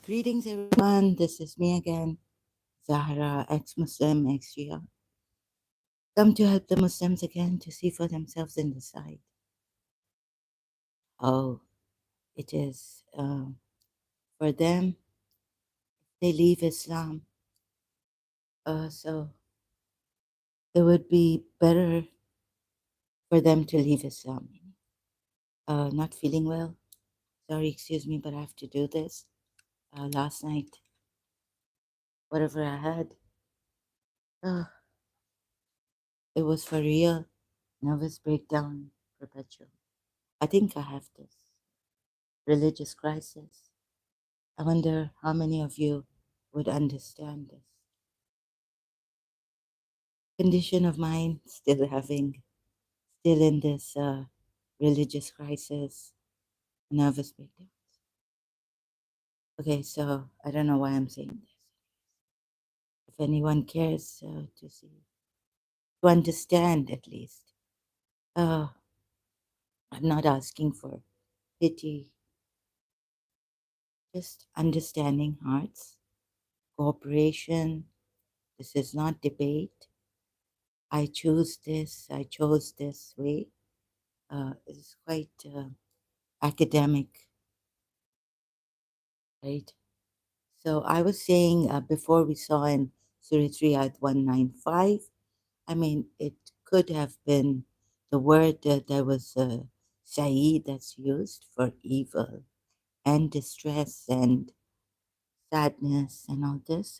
Greetings, everyone. This is me again, Zahra, ex-Muslim, ex-Shia. Come to help the Muslims again to see for themselves and decide how it is for them. They leave Islam, so it would be better for them to leave Islam. Not feeling well. Sorry, excuse me, but I have to do this. Last night, whatever I had, uh, it was for real. Nervous breakdown, perpetual. I think I have this religious crisis. I wonder how many of you would understand this condition of mine, still in this religious crisis, nervous breakdown. Okay, so I don't know why I'm saying this. If anyone cares to see, to understand at least, uh, I'm not asking for pity, just understanding hearts, cooperation. This is not debate. I chose this way. It's quite academic, right? So I was saying before we saw in Surah 3 at 195, I mean, it could have been the word that there was Saeed that's used for evil and distress and sadness and all this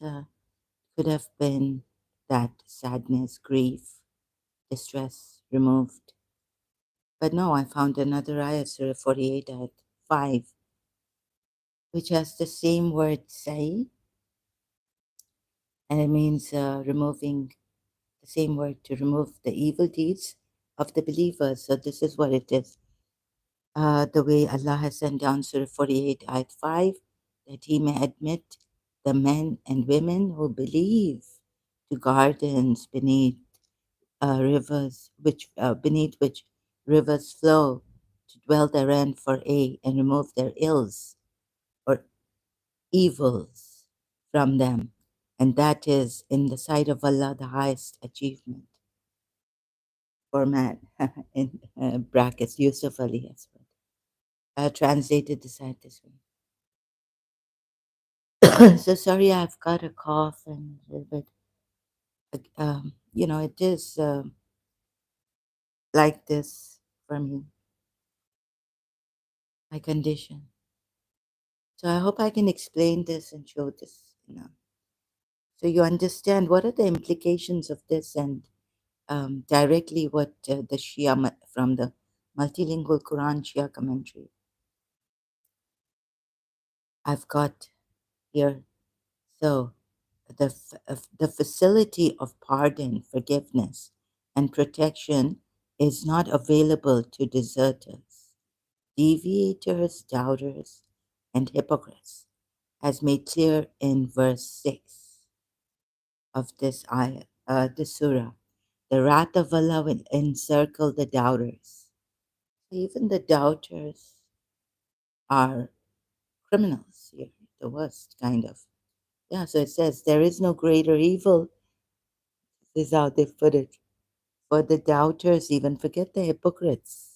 could have been that sadness, grief, distress removed. But no, I found another ayah, Surah 48 at 5, which has the same word Saeed, and it means removing the same word to remove the evil deeds of the believers. So this is what it is. The way Allah has sent down Surah 48, Ayat 5, that He may admit the men and women who believe to gardens beneath which rivers flow, to dwell therein for and remove their ills or evils from them. And that is in the sight of Allah the highest achievement for man. In brackets, Yusuf Ali has translated the site this way. So sorry, I've got a cough and a little bit, it is like this for me, my condition. So I hope I can explain this and show this, so you understand what are the implications of this and directly what the from the multilingual Quran Shia commentary I've got here. So the facility of pardon, forgiveness, and protection is not available to deserters, deviators, doubters, and hypocrites, as made clear in verse 6 of this ayah, this surah. The wrath of Allah will encircle the doubters. Even the doubters are criminals here, the worst kind of. Yeah, so it says, there is no greater evil, this is how they put it. For the doubters, even forget the hypocrites.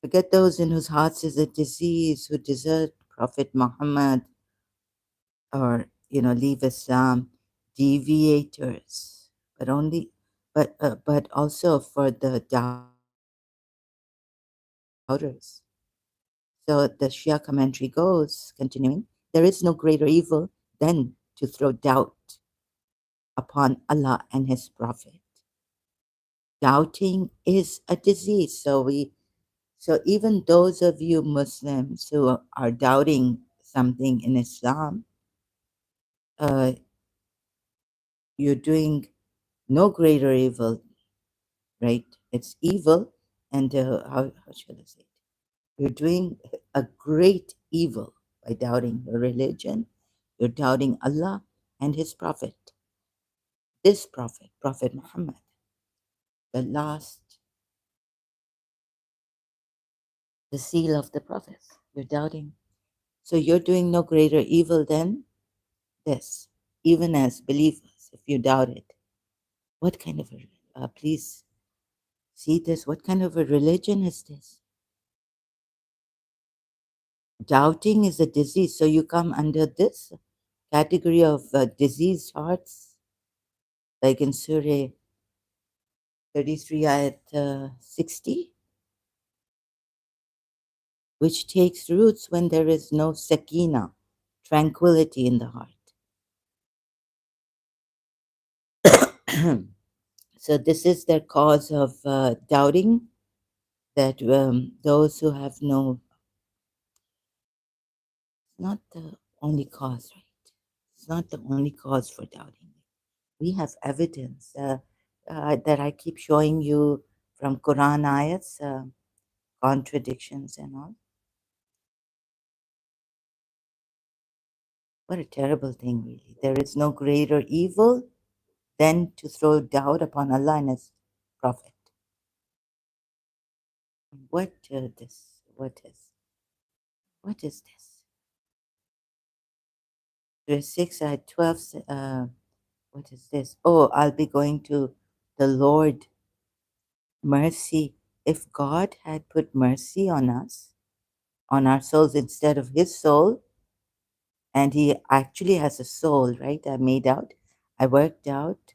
Forget those in whose hearts is a disease, who desert Prophet Muhammad or, leave Islam, deviators, but also for the doubters. So the Shia commentary goes, continuing, there is no greater evil than to throw doubt upon Allah and His Prophet. Doubting is a disease. So even those of you Muslims who are doubting something in Islam, uh, you're doing no greater evil, right? It's evil, and how should I say it? You're doing a great evil by doubting your religion. You're doubting Allah and His Prophet. This Prophet, Prophet Muhammad, the last, the seal of the prophets. You're doubting. So you're doing no greater evil than this, even as believers, if you doubt it. What kind of a, please see this, what kind of a religion is this? Doubting is a disease, so you come under this category of diseased hearts, like in Surah 33 ayat 60, which takes roots when there is no sakina, tranquility in the heart. So this is their cause of doubting, that those who have no, not the only cause, right? It's not the only cause for doubting. We have evidence that I keep showing you from Quran ayats, contradictions and all. What a terrible thing, really. There is no greater evil than to throw doubt upon Allah and His Prophet. What this? What is this? Verse 6 at 12. What is this? Oh, I'll be going to the Lord. Mercy. If God had put mercy on us, on our souls instead of His soul, and He actually has a soul, right? I made out, I worked out.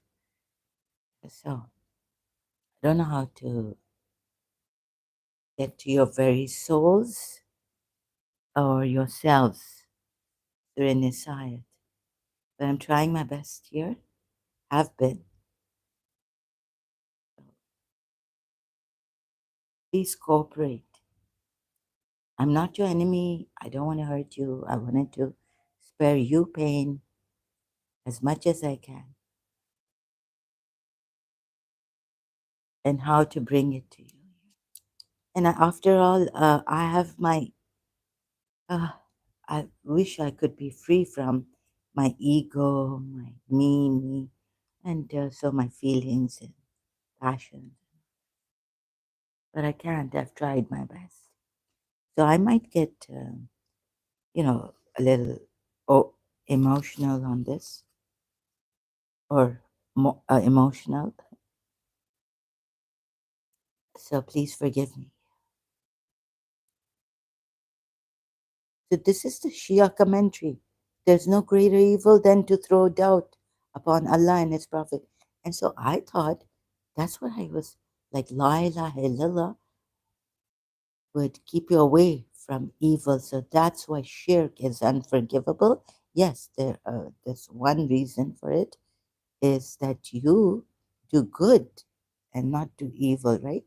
So I don't know how to get to your very souls or yourselves through an insight. But I'm trying my best here. Have been. Please cooperate. I'm not your enemy. I don't want to hurt you. I wanted to spare you pain as much as I can, and how to bring it to you. And after all, I have my, I wish I could be free from my ego, my me, and so my feelings and passions. But I can't. I've tried my best. So I might get, a little emotional on this, or emotional. So please forgive me. So this is the Shia commentary. There's no greater evil than to throw doubt upon Allah and His Prophet. And so I thought that's what I was like, La ilaha illallah would keep you away from evil. So that's why shirk is unforgivable. Yes, there's one reason for it, is that you do good and not do evil, right?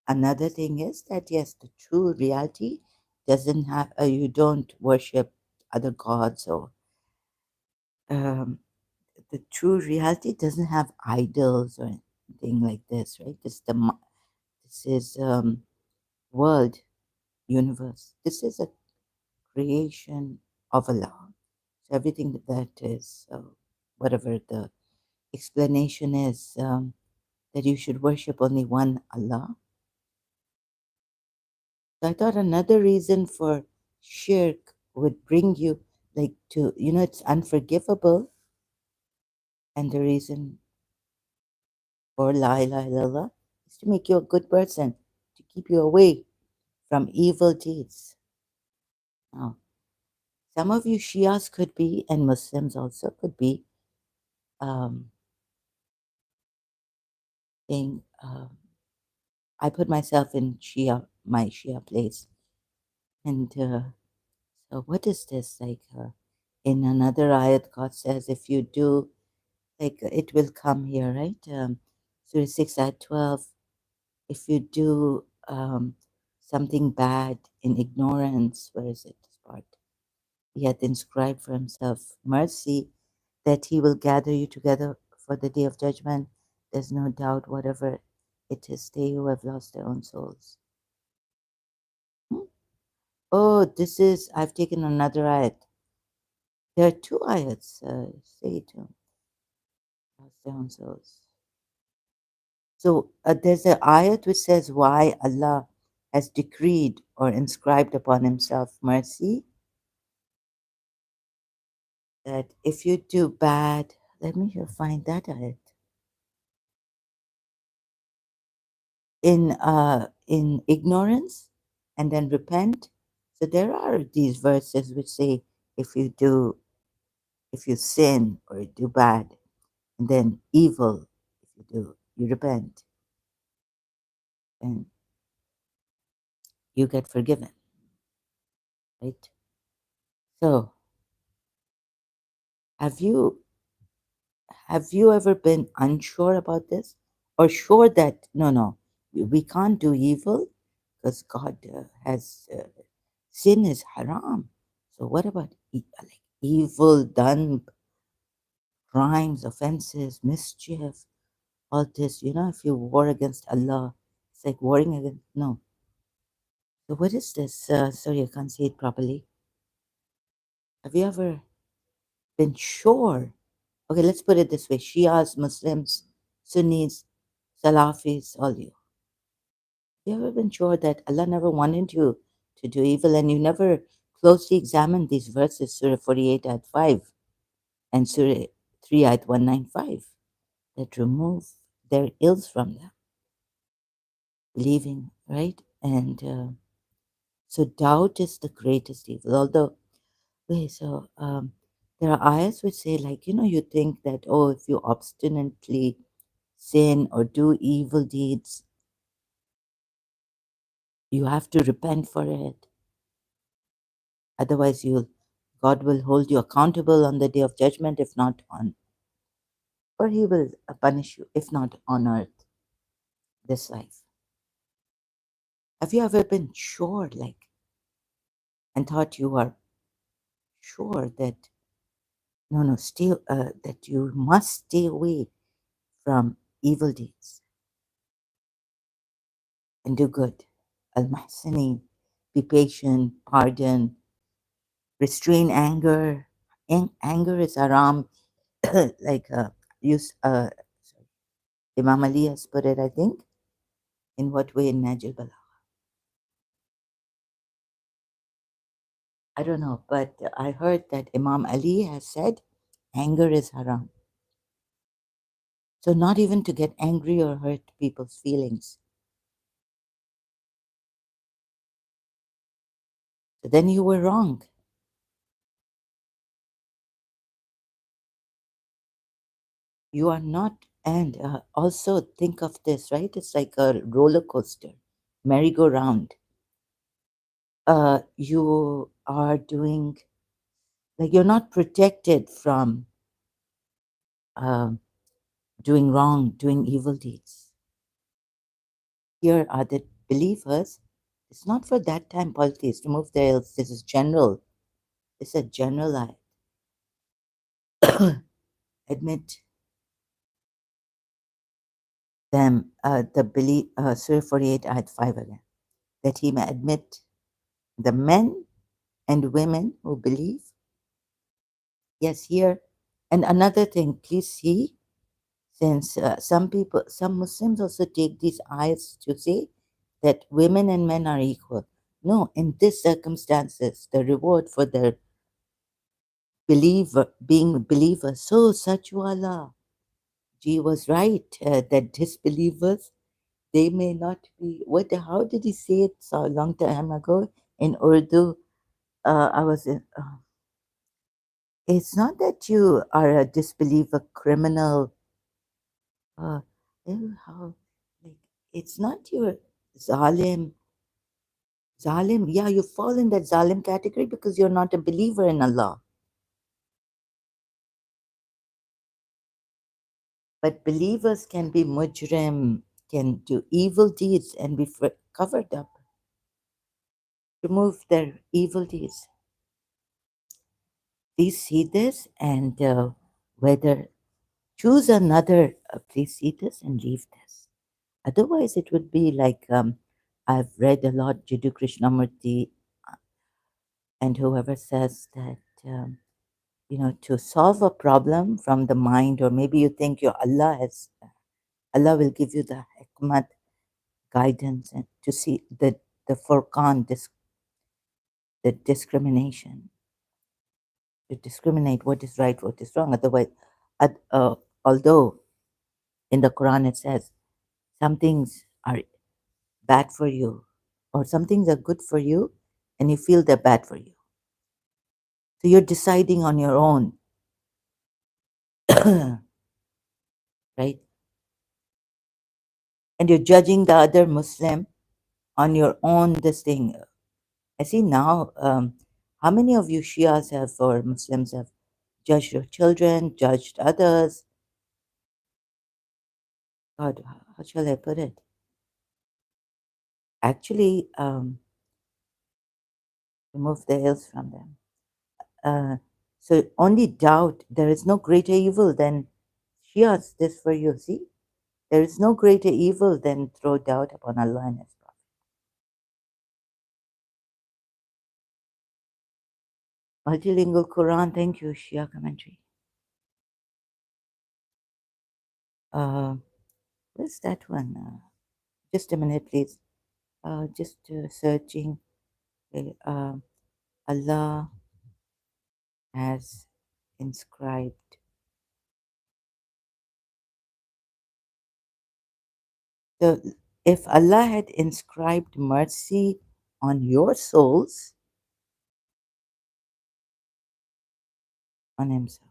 Another thing is that, yes, the true reality doesn't have, you don't worship other gods, or um, the true reality doesn't have idols or anything like this, right? This is world, universe. This is a creation of Allah. So everything that is, whatever the explanation is, that you should worship only one Allah. So I thought another reason for shirk would bring you like to, it's unforgivable. And the reason for La ilaha illallah is to make you a good person, to keep you away from evil deeds. Now, some of you Shias could be, and Muslims also could be, um, saying, I put myself in my Shia place. And so what is this? Like in another ayat, God says, if you do, like it will come here, right? Surah 6 ayat 12, if you do something bad in ignorance, where is it? This part. He hath inscribed for himself mercy, that he will gather you together for the day of judgment. There's no doubt whatever it is, they who have lost their own souls. Oh, I've taken another ayat. There are two ayats. Say it to lost their own souls. So there's an ayat which says, why Allah has decreed or inscribed upon himself mercy, that if you do bad, let me find that out. In ignorance and then repent. So there are these verses which say if you do if you sin or do bad and then evil, if you do, you repent and you get forgiven, right? So have you have you ever been unsure about this or sure that no, we can't do evil because God has sin is haram. So what about like evil done, crimes, offenses, mischief, all this? If you war against Allah, it's like warring against no. So what is this? Sorry, I can't say it properly. Have you ever been sure? Okay, let's put it this way: Shias, Muslims, Sunnis, Salafis, all you. You ever been sure that Allah never wanted you to do evil and you never closely examined these verses, Surah 48 at 5 and Surah 3 at 195, that remove their ills from them, believing, right? And so doubt is the greatest evil. Although, wait, so there are ayahs which say, like, you think that, oh, if you obstinately sin or do evil deeds, you have to repent for it. Otherwise, God will hold you accountable on the day of judgment, if not on, or He will punish you, if not on earth, this life. Have you ever been sure, like, and thought you are sure that no, stay, that you must stay away from evil deeds and do good? Al-Mahsinin, be patient, pardon, restrain anger. Anger is haram, like Imam Ali has put it, I think. In what way in Najil Bala? I don't know, but I heard that Imam Ali has said anger is haram. So not even to get angry or hurt people's feelings. So then you were wrong. You are not. And also think of this, right? It's like a roller coaster, merry-go-round. You are doing, like, you're not protected from um doing wrong, doing evil deeds. Here are the believers. It's not for that time politics, remove their ills. This is general. It's a general admit them, the belief, Surah 48, ayat 5 again, that he may admit the men and women who believe. Yes, here. And another thing, please see, since some Muslims also take these ayats to say that women and men are equal. No, in this circumstances, the reward for the believer, being a believer, so Sajwala, G was right, that disbelievers, they may not be, how did he say it so a long time ago in Urdu? I was in, it's not that you are a disbeliever criminal. Uh, how, like, it's not your zalim. Zalim, yeah, you fall in that zalim category because you're not a believer in Allah. But believers can be mujrim, can do evil deeds and be covered up, remove their evil deeds. Please see this and whether choose another, please see this and leave this. Otherwise, it would be like I've read a lot Jiddu Krishnamurti and whoever says that, to solve a problem from the mind, or maybe you think your Allah will give you the hikmat guidance and to see the the furqan, the discrimination, to discriminate what is right, what is wrong. Otherwise, although in the Quran it says some things are bad for you, or some things are good for you, and you feel they're bad for you. So you're deciding on your own, right? And you're judging the other Muslim on your own this thing. I see now, how many of you Shias have or Muslims have judged your children, judged others? God, how shall I put it? Actually, remove the ills from them. So only doubt, there is no greater evil than Shias, this for you, see? There is no greater evil than throw doubt upon Allah and His Prophet. Multilingual Quran, thank you, Shia commentary. Uh, where's that one? Just a minute, please. Just searching. Okay, Allah has inscribed. So, if Allah had inscribed mercy on your souls, on Himself,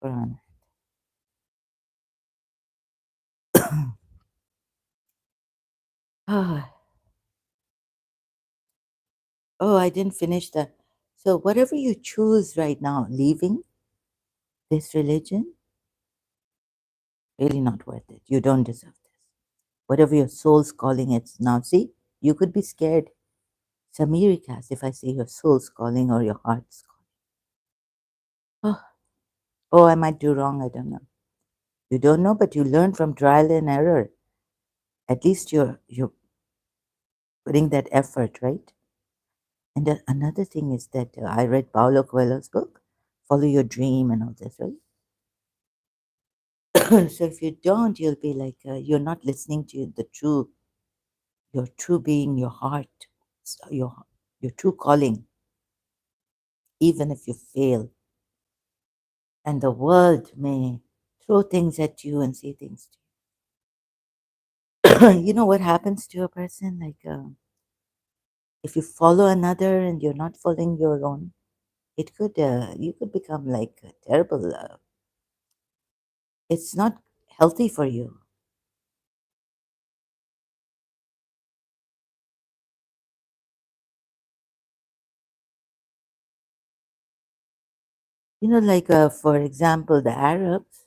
Quran. Ah, oh, I didn't finish that. So, whatever you choose right now, leaving this religion, really not worth it. You don't deserve this. Whatever your soul's calling it now, see, you could be scared. Samirikas, if I say your soul's calling or your heart's calling. Oh, oh, I might do wrong. I don't know. You don't know, but you learn from trial and error. At least you're putting that effort, right? And another thing is that I read Paulo Coelho's book, Follow Your Dream, and all this, right? So if you don't, you'll be like you're not listening to your true being, your heart, your true calling. Even if you fail, and the world may throw things at you and say things to you. You know what happens to a person? Like if you follow another and you're not following your own, it could you could become like terrible. It's not healthy for you. You know, like for example, the Arabs,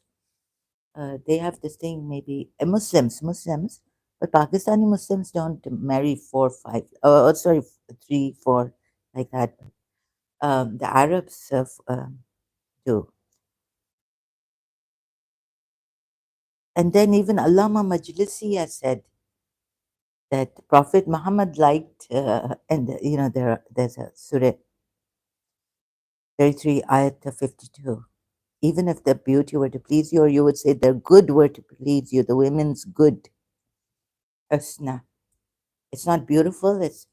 they have this thing. Maybe Muslims, but Pakistani Muslims don't marry four, five. Sorry, three, four, like that. The Arabs do. And then even Allama Majlisi has said that Prophet Muhammad liked, and you know, there's a Surah 33, Ayat 52. Even if their beauty were to please you, or you would say their good were to please you, the women's good, husna. It's not beautiful, it's,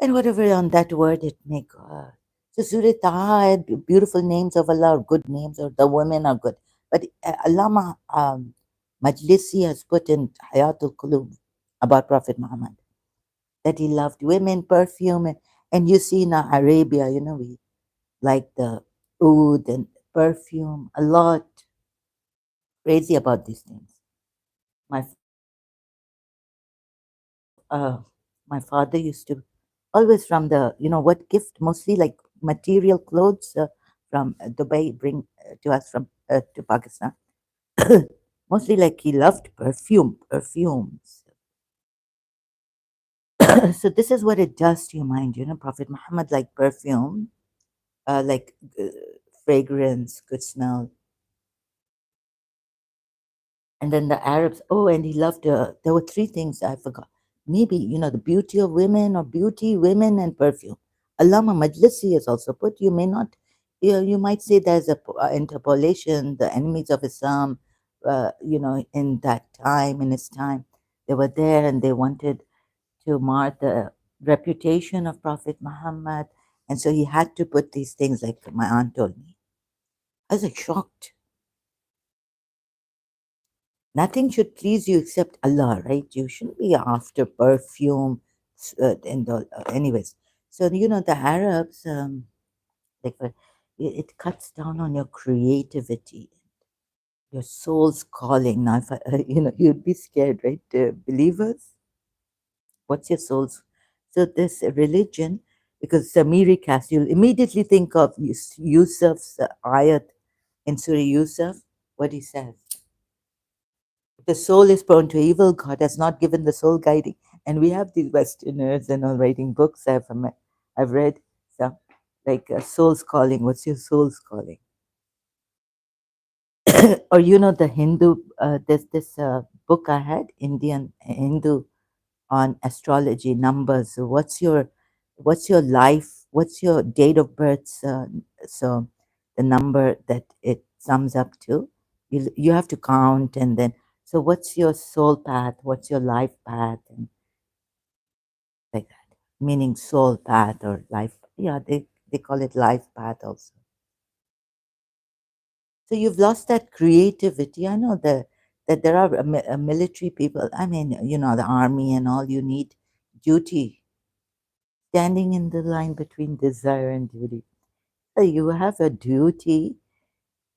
and whatever on that word it may go. So Surah Taha had beautiful names of Allah, or good names, or the women are good. But Allama Majlisi has put in Hayatul Qulub about Prophet Muhammad that he loved women, perfume, and you see in Arabia, you know, we like the oud and perfume a lot. Crazy about these things. My uh, my father used to always from the what gift, mostly like material clothes from Dubai, bring to us from to Pakistan. Mostly like he loved perfumes. So this is what it does to your mind. Prophet Muhammad liked perfume, like fragrance, good smell. And then the Arabs, oh, and he loved, there were three things I forgot. Maybe, the beauty of women, or beauty, women, and perfume. Allama Majlisi has also put, you may not, you might say there's a interpolation, the enemies of Islam, in that time, in his time. They were there and they wanted to mar the reputation of Prophet Muhammad. And so he had to put these things, like my aunt told me. I was like shocked. Nothing should please you except Allah, right? You shouldn't be after perfume. And anyways, so the Arabs, like it cuts down on your creativity, your soul's calling. Now, if you'd be scared, right? Believers, what's your soul's? So this religion, because Samiri cast, you'll immediately think of Yusuf's ayat in Surah Yusuf, what he says. The soul is prone to evil. God has not given the soul guiding. And we have these Westerners and all writing books. I've read some, like Soul's Calling. What's your soul's calling? Or the Hindu. There's this book I had, Indian Hindu, on astrology numbers. So what's your life? What's your date of birth? So the number that it sums up to, you have to count, and then so what's your soul path? What's your life path? And like that, meaning soul path or life. Yeah, they call it life path also. So you've lost that creativity. I know that there are military people. I mean, the army and all. You need duty, standing in the line between desire and duty. So you have a duty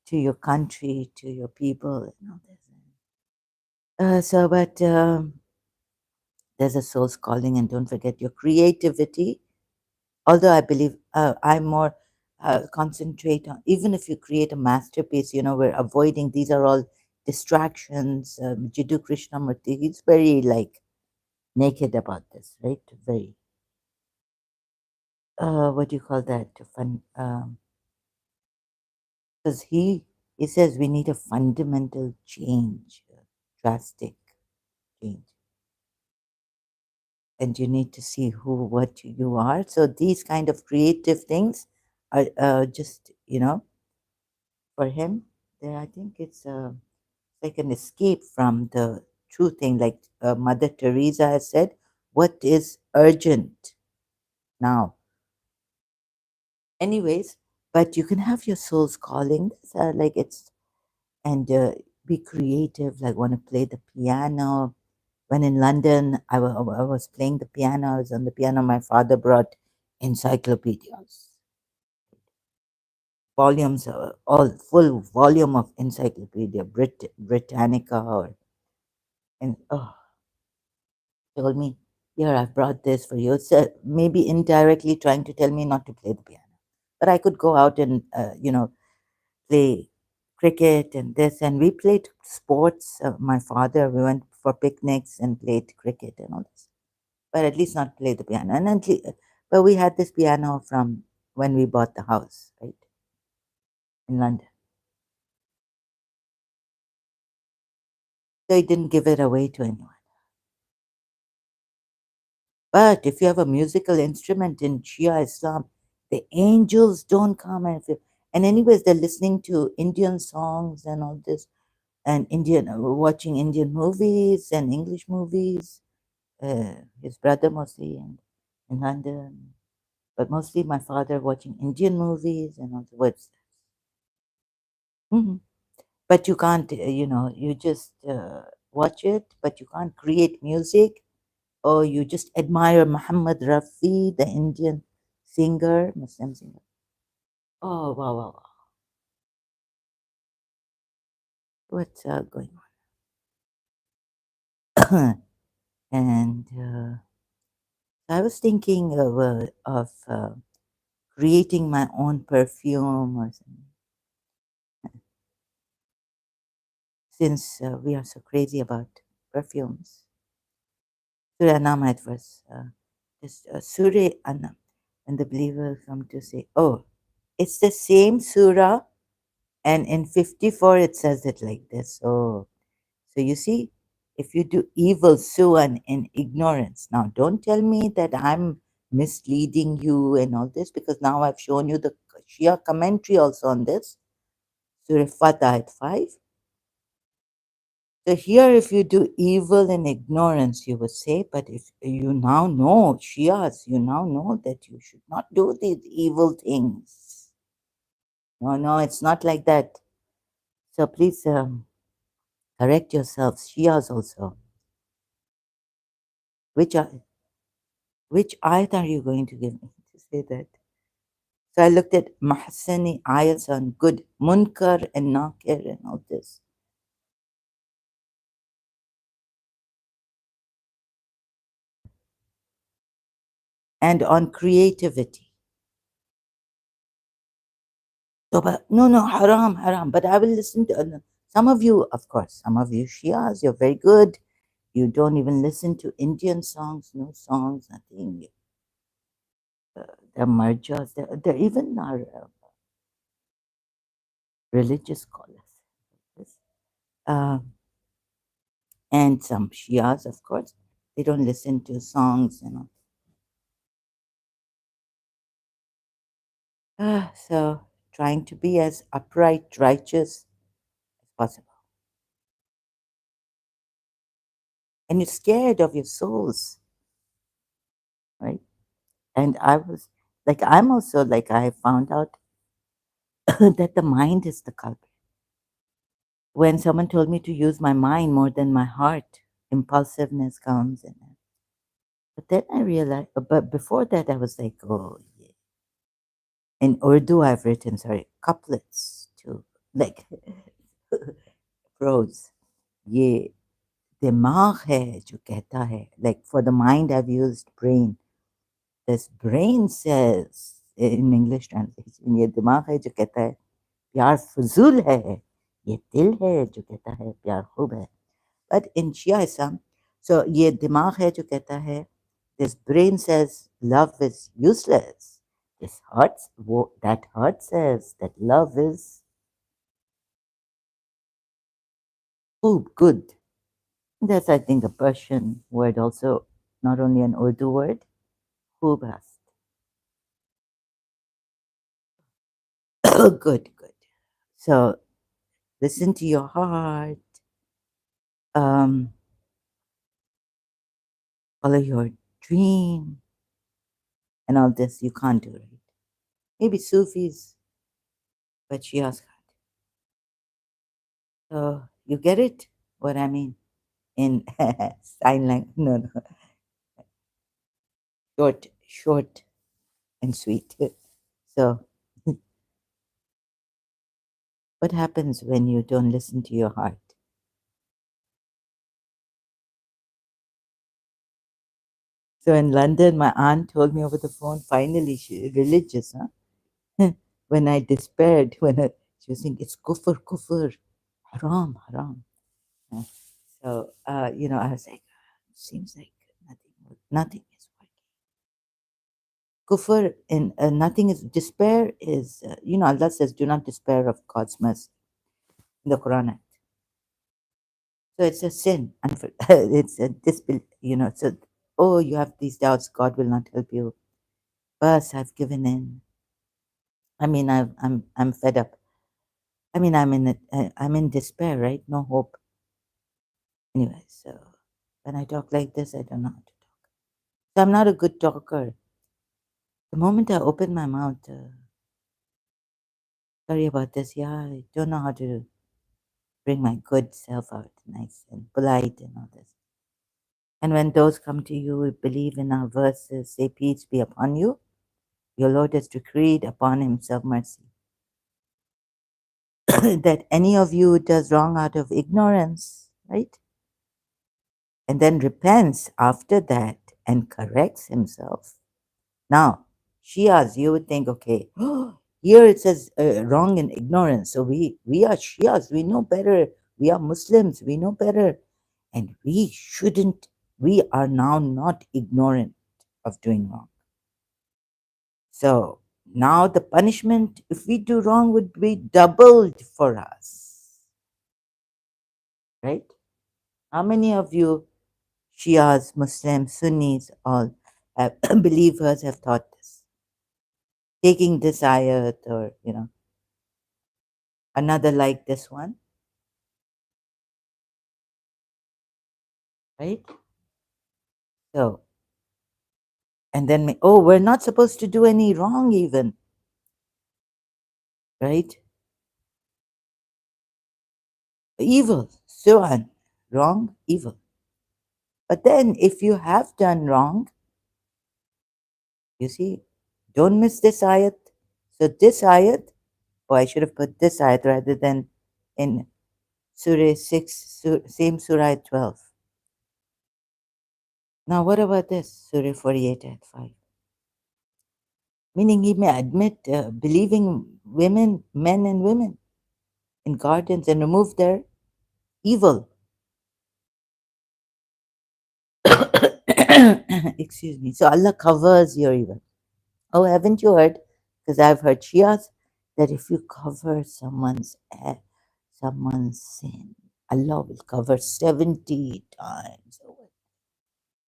to your country, to your people, and all this. But there's a soul's calling, and don't forget your creativity. Although I believe I more concentrate on, even if you create a masterpiece, we're avoiding, these are all distractions. Jiddu Krishnamurti, he's very like naked about this, right? Very, what do you call that? Fun. Because he says we need a fundamental change, a drastic change, and you need to see what you are. So these kind of creative things are just for him. There, I think it's like an escape from the true thing. Like Mother Teresa has said, "What is urgent now?" Anyways, but you can have your soul's calling. Like it's and be creative. Like want to play the piano. When in London, I was playing the piano. I was on the piano. My father brought encyclopedias, volumes, all full volume of encyclopedia, Britannica, and told me, "Here, I've brought this for you." So maybe indirectly trying to tell me not to play the piano, but I could go out and play cricket and this, and we played sports. My father, we went for picnics and played cricket and all this, but at least not play the piano. But we had this piano from when we bought the house, right, in London. So he didn't give it away to anyone. But if you have a musical instrument in Shia Islam, the angels don't come. And anyways, they're listening to Indian songs and all this, and watching Indian movies and English movies. His brother mostly in London, but mostly my father watching Indian movies and all the words. Mhm. But you can't, you just watch it, but you can't create music, or you just admire Muhammad Rafi, the Indian singer, Muslim singer. Oh, wow, wow, wow. What's going on? And I was thinking of creating my own perfume or something, since we are so crazy about perfumes. Surah Anam at first. This Surah Anam. And the believer come to say, oh, it's the same surah, and in 54 it says it like this. Oh, so you see, if you do evil, su'an, in ignorance, now don't tell me that I'm misleading you and all this, because now I've shown you the Shia commentary also on this. Surah Fatah at 5. So here, if you do evil in ignorance, you would say, but if you now know, Shias, you now know that you should not do these evil things. No, no, it's not like that. So please correct yourselves, Shias also. Which are, which ayat are you going to give me to say that? So I looked at Mahsani ayats on good, Munkar and Nakir and all this. And on creativity. So, but no, no, haram, haram. But I will listen to some of you, of course, some of you Shias, you're very good. You don't even listen to Indian songs, no songs, nothing. They're marjas, they're even our religious scholars. Uh, and some Shias, of course, they don't listen to songs, you know. So trying to be as upright, righteous as possible. And you're scared of your souls, right? And I was like, I'm also like, I found out that the mind is the culprit. When someone told me to use my mind more than my heart, impulsiveness comes in it. But then I realized, but before that, I was like, oh, yeah. In Urdu, I've written, sorry, couplets too, like prose. ये दिमाग है जो कहता है, like for the mind, I've used brain. This brain says, in English translation, ये दिमाग है जो कहता है प्यार फजूल है, ये दिल है जो कहता है प्यार खूब है. But in Shiaism, so ये दिमाग है जो कहता है, this brain says love is useless. This heart, that heart says that love is खूब, good. That's, I think, a Persian word also, not only an Urdu word. खूब hast. Good, good. So listen to your heart. Follow your dream. And all this you can't do, right? Maybe Sufis, but Shias can't. So you get it? What I mean? In sign language. No, no. Short, short and sweet. So what happens when you don't listen to your heart? So in London, my aunt told me over the phone, finally, she religious, huh? When I despaired, she was saying, it's kufr, kufr, haram, haram. So, I was like, seems like nothing is working. Kufr and nothing is, despair is, Allah says, do not despair of God's mercy in the Quran. So it's a sin. It's a disbelief, so, oh, you have these doubts, God will not help you. But I've given in. I mean, I'm fed up. I mean, I'm in despair, right? No hope. Anyway, so when I talk like this, I don't know how to talk. So I'm not a good talker. The moment I open my mouth, sorry about this. Yeah, I don't know how to bring my good self out, nice and polite and all this. And when those come to you who believe in our verses, say, peace be upon you. Your Lord has decreed upon himself mercy. That any of you who does wrong out of ignorance, right? And then repents after that and corrects himself. Now, Shias, you would think, okay, here it says wrong and ignorance. So we are Shias, we know better. We are Muslims, we know better. And we shouldn't, we are now not ignorant of doing wrong. So now the punishment, if we do wrong, would be doubled for us. Right? How many of you, Shias, Muslims, Sunnis, all believers have taught this? Taking this ayat or, another like this one. right? So, and then, oh, we're not supposed to do any wrong, even, right? Evil, so on, wrong, evil. But then, if you have done wrong, you see, don't miss this ayat. So, this ayat, oh, I should have put this ayat rather than in Surah 6, same Surah 12. Now, what about this? Surah 48 ayat 5. Meaning, he may admit believing women, men and women in gardens and remove their evil. Excuse me. So, Allah covers your evil. Oh, haven't you heard? Because I've heard Shias that if you cover someone's sin, Allah will cover 70 times over.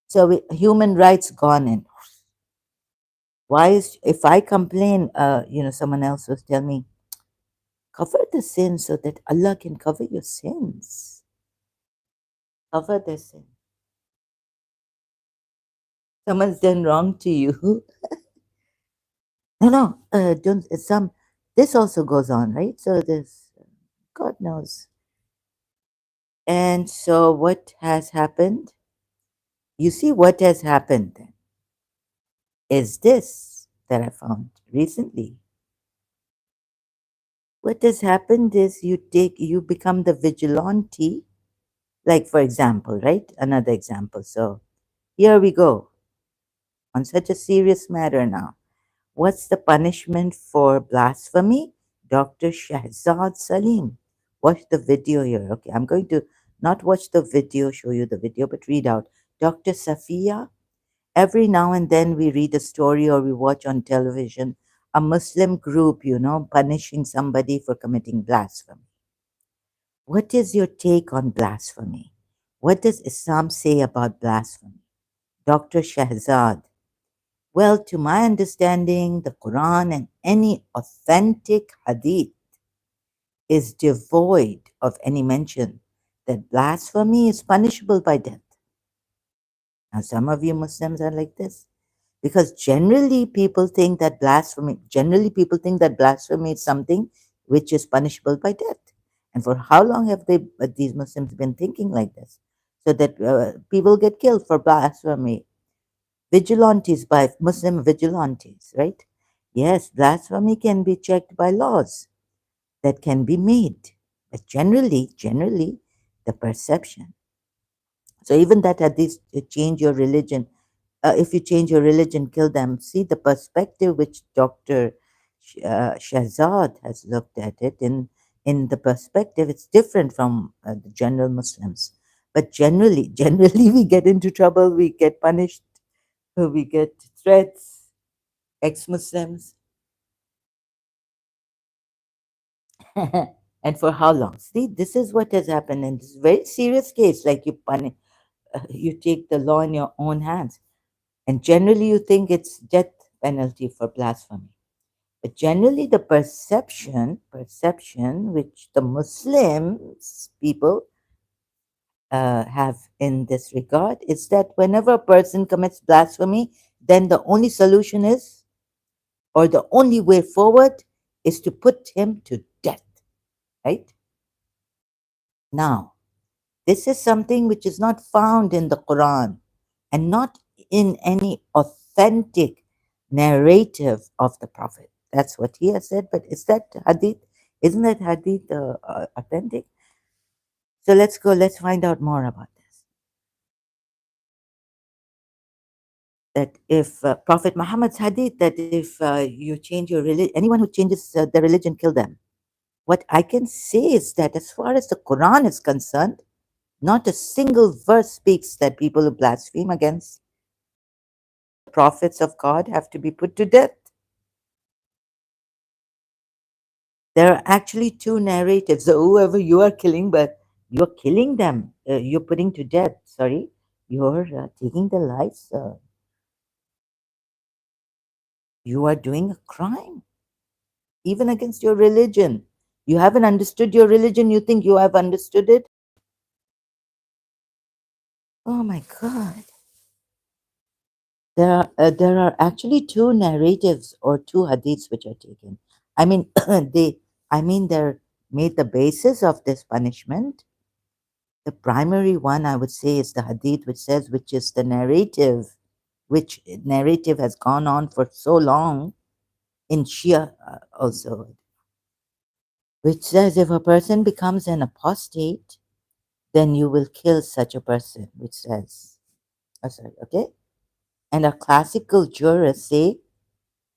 So human rights gone in. Why is if I complain, someone else will tell me, cover the sin so that Allah can cover your sins. Cover the sin. Someone's done wrong to you. No, don't some. This also goes on, right? So this, God knows. And so what has happened? You see, what has happened then is this that I found recently. What has happened is you become the vigilante, like for example, right? Another example. So here we go on such a serious matter now. What's the punishment for blasphemy? Dr. Shahzad Salim. Watch the video here. Okay, I'm going to not watch the video, show you the video, but read out. Dr. Safiya, every now and then we read a story or we watch on television a Muslim group, punishing somebody for committing blasphemy. What is your take on blasphemy? What does Islam say about blasphemy? Dr. Shahzad. Well, to my understanding, the Quran and any authentic hadith is devoid of any mention that blasphemy is punishable by death. Now, some of you Muslims are like this because generally people think that blasphemy is something which is punishable by death. And for how long have these Muslims been thinking like this? So that people get killed for blasphemy. Vigilantes by Muslim vigilantes, right? Yes, blasphemy can be checked by laws that can be made. But generally, the perception. So even that hadith, change your religion, if you change your religion, kill them. See the perspective which Dr. Shahzad has looked at it in the perspective, it's different from the general Muslims. But generally, we get into trouble, we get punished, we get threats, ex-Muslims. And for how long? See, this is what has happened in this very serious case. Like you take the law in your own hands, and generally you think it's death penalty for blasphemy. But generally, the perception which the Muslims people have in this regard is that whenever a person commits blasphemy, then the only solution is, or the only way forward, is to put him to death. Right now, this is something which is not found in the Quran and not in any authentic narrative of the Prophet. That's what he has said. But is that hadith? Isn't that hadith authentic? So let's go. Let's find out more about this. That if Prophet Muhammad's hadith, that if you change your religion, anyone who changes the religion, kill them. What I can say is that as far as the Quran is concerned, not a single verse speaks that people who blaspheme against the prophets of God have to be put to death. There are actually two narratives. So whoever you are killing, but you're killing them, you're putting to death. Sorry, you're taking their lives. You are doing a crime, even against your religion. You haven't understood your religion. You think you have understood it? Oh my God. There are actually two narratives or two hadiths which are taken. I mean, they're made the basis of this punishment. The primary one, I would say, is the hadith which says, which is the narrative, which narrative has gone on for so long in Shia also, which says if a person becomes an apostate, then you will kill such a person, which says, oh, sorry, okay? And our classical jurists say,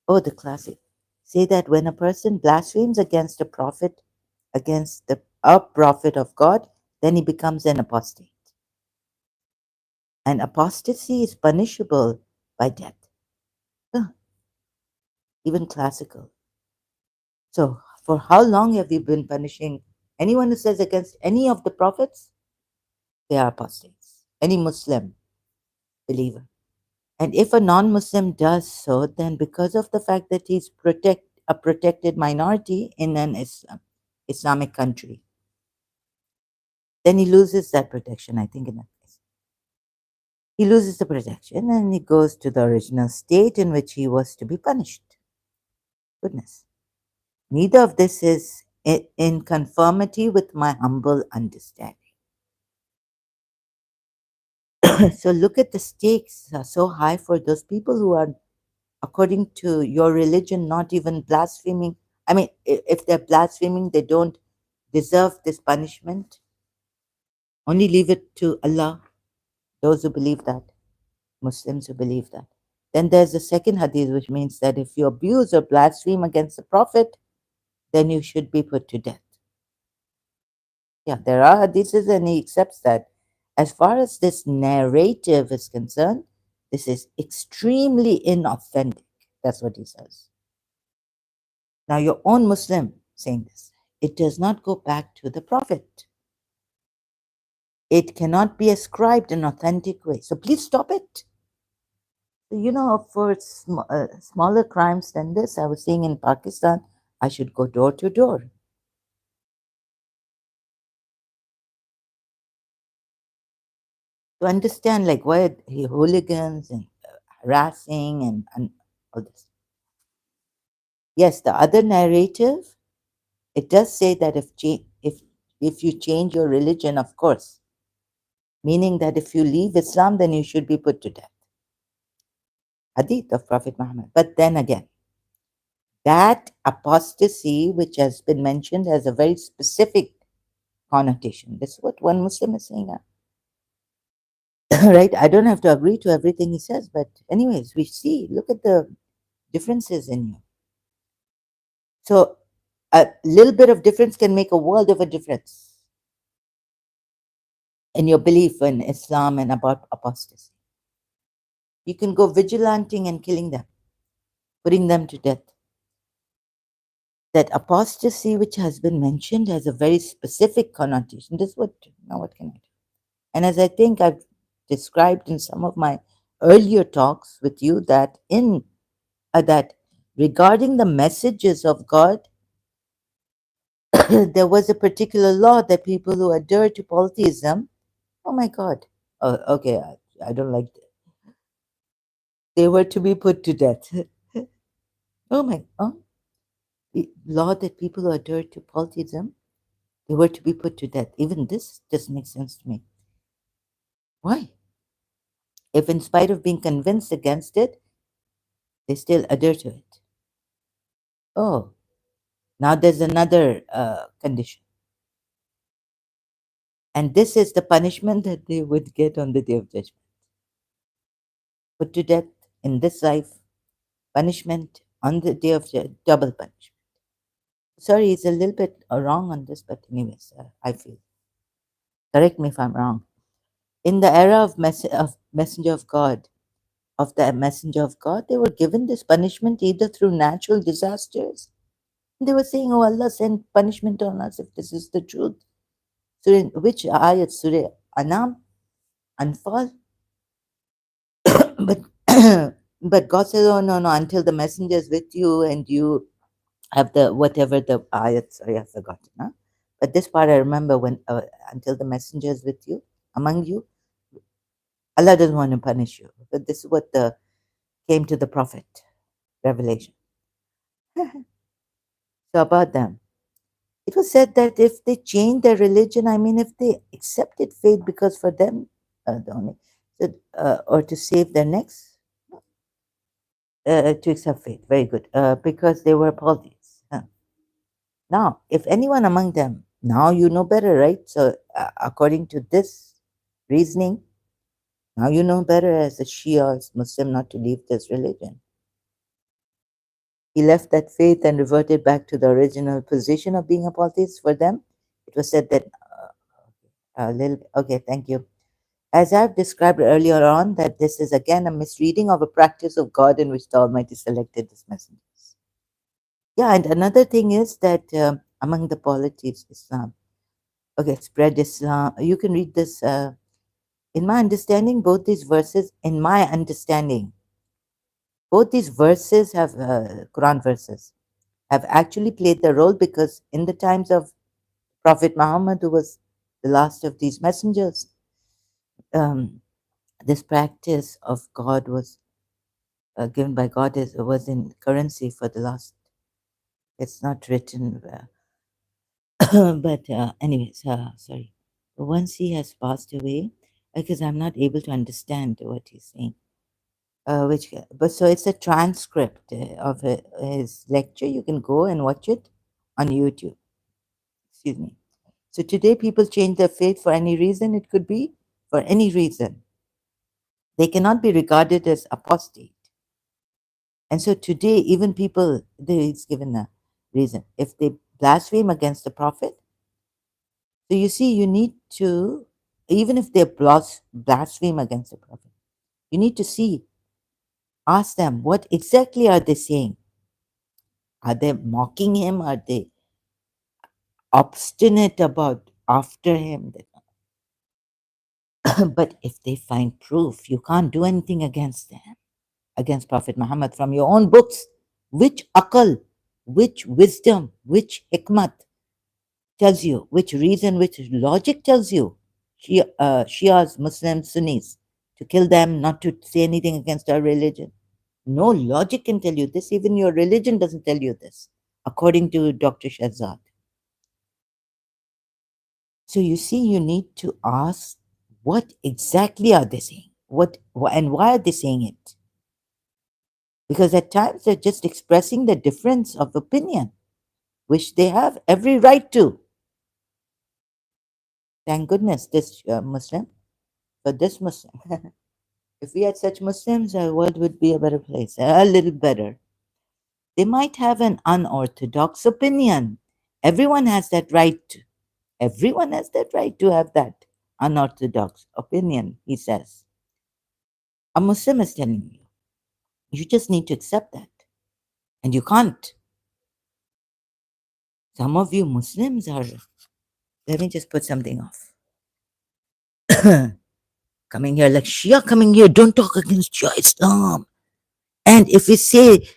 oh, the classic, say that when a person blasphemes against a prophet, against a prophet of God, then he becomes an apostate. And apostasy is punishable by death. Huh, even classical. So, for how long have you been punishing anyone who says against any of the prophets? They are apostates. Any Muslim believer. And if a non Muslim does so, then because of the fact that he's a protected minority in an Islamic country, then he loses that protection, I think, in that case. He loses the protection and he goes to the original state in which he was to be punished. Goodness. Neither of this is in conformity with my humble understanding. So look at the stakes are so high for those people who are, according to your religion, not even blaspheming. I mean, if they're blaspheming, they don't deserve this punishment. Only leave it to Allah, those who believe that, Muslims who believe that. Then there's the second hadith, which means that if you abuse or blaspheme against the Prophet, then you should be put to death. Yeah, there are hadiths, and he accepts that. As far as this narrative is concerned, this is extremely inauthentic. That's what he says. Now, your own Muslim saying this, it does not go back to the Prophet. It cannot be ascribed in an authentic way. So please stop it. For smaller crimes than this, I was saying in Pakistan, I should go door to door. To understand like why hooligans and harassing and all this. Yes, the other narrative, it does say that if you change your religion, of course, meaning that if you leave Islam, then you should be put to death. Hadith of Prophet Muhammad. But then again, that apostasy, which has been mentioned, has a very specific connotation. This is what one Muslim is saying. Right? I don't have to agree to everything he says, but anyways, we see, look at the differences in you. So a little bit of difference can make a world of a difference in your belief in Islam and about apostasy. You can go vigilanting and killing them, putting them to death. That apostasy, which has been mentioned, has a very specific connotation. This is what, now what can I do? And as I think I've described in some of my earlier talks with you, that that regarding the messages of God, there was a particular law that people who adhere to polytheism, oh my God, okay, I don't like that. They were to be put to death. The law that people who adhere to polytheism, they were to be put to death. Even this doesn't make sense to me. Why? If in spite of being convinced against it, they still adhere to it. Oh, now there's another condition. And this is the punishment that they would get on the day of judgment. Put to death in this life, punishment on the day of double punishment. Sorry, it's a little bit wrong on this, but anyways, I feel. Correct me if I'm wrong. In the era of messenger of God, of the messenger of God, they were given this punishment either through natural disasters. They were saying, "Oh, Allah send punishment on us if this is the truth." So, in which ayat, Surah Anam, Anfal, but but God says, "Oh no, no, until the messenger is with you and you have the whatever the ayat." Sorry, I've forgotten. Huh? But this part I remember when until the messenger is with you, among you. Allah doesn't want to punish you. But this is what came to the Prophet, revelation. So about them, it was said that if they change their religion, I mean, if they accepted faith because for them, the only, or to save their necks, to accept faith, very good, because they were polytheists. Huh. Now, if anyone among them, now you know better, right? So, according to this reasoning, now you know better as a Shia or Muslim not to leave this religion. He left that faith and reverted back to the original position of being a polytheist. For them, it was said that okay, thank you. As I've described earlier on, that this is again a misreading of a practice of God in which the Almighty selected His messengers. Yeah, and another thing is that among the polytheists, Islam, okay, spread Islam. You can read this. In my understanding, both these verses, in my understanding, both these verses have Quran verses have actually played the role because in the times of Prophet Muhammad, who was the last of these messengers, um, this practice of God was given by God was in currency for the last. It's not written, but anyways, sorry. Once he has passed away, because I'm not able to understand what he's saying. But so it's a transcript of his lecture. You can go and watch it on YouTube. Excuse me. So today, people change their faith for any reason. It could be for any reason. They cannot be regarded as apostate. And so today, even people, he's given a reason. If they blaspheme against the prophet, so you see, you need to, even if they blaspheme against the prophet, you need to see, ask them, what exactly are they saying? Are they mocking him? Are they obstinate about after him? But if they find proof, you can't do anything against them, against Prophet Muhammad from your own books. Which akal, which wisdom, which hikmat tells you, which reason, which logic tells you, Shias, Muslims, Sunnis, to kill them, not to say anything against our religion? No logic can tell you this. Even your religion doesn't tell you this, according to Dr. Shahzad. So you see, you need to ask, what exactly are they saying? And why are they saying it? Because at times they're just expressing the difference of opinion, which they have every right to. Thank goodness, this Muslim, for this Muslim. If we had such Muslims, our world would be a better place, a little better. They might have an unorthodox opinion. Everyone has that right. Everyone has that right to have that unorthodox opinion, he says. A Muslim is telling you. You just need to accept that. And you can't. Some of you Muslims are, let me just put something off. Coming here like Shia coming here, don't talk against Shia Islam. And if we say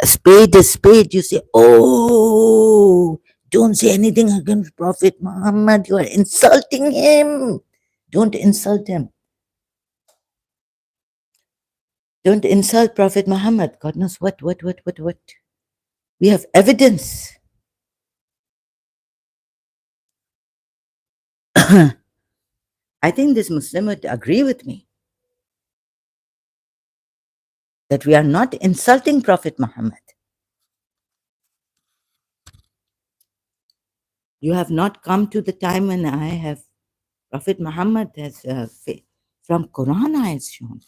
spade is spade, you say, oh, don't say anything against Prophet Muhammad. You are insulting him. Don't insult him. Don't insult Prophet Muhammad. God knows what. We have evidence. I think this Muslim would agree with me that we are not insulting Prophet Muhammad. You have not come to the time when I have, Prophet Muhammad has, from Quran I have shown.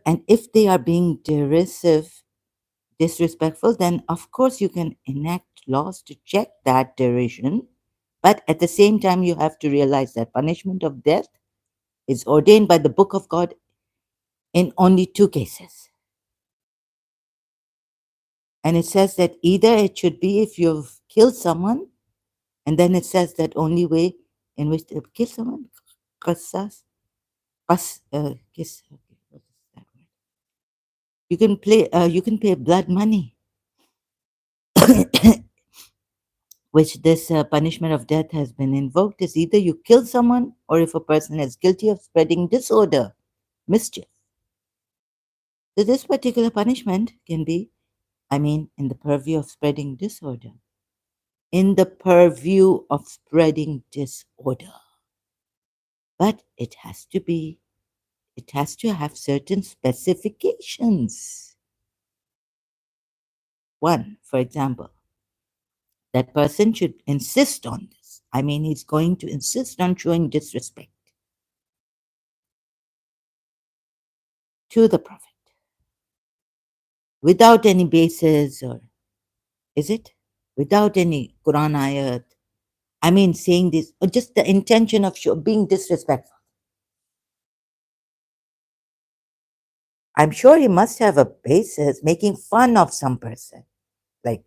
And if they are being derisive, disrespectful, then of course you can enact laws to check that derision. But at the same time, you have to realize that punishment of death is ordained by the book of God in only 2 cases. And it says that either it should be if you've killed someone, and then it says that only way in which to kill someone, qasas, okay, what is that word? You can pay blood money. which this punishment of death has been invoked, is either you kill someone or if a person is guilty of spreading disorder, mischief. So this particular punishment can be, I mean, in the purview of spreading disorder. In the purview of spreading disorder. But it has to have certain specifications. One, for example, that person should insist on this. I mean, he's going to insist on showing disrespect to the Prophet without any basis, or is it? Without any Quran ayat. I mean, saying this, or just the intention of being disrespectful. I'm sure he must have a basis making fun of some person, like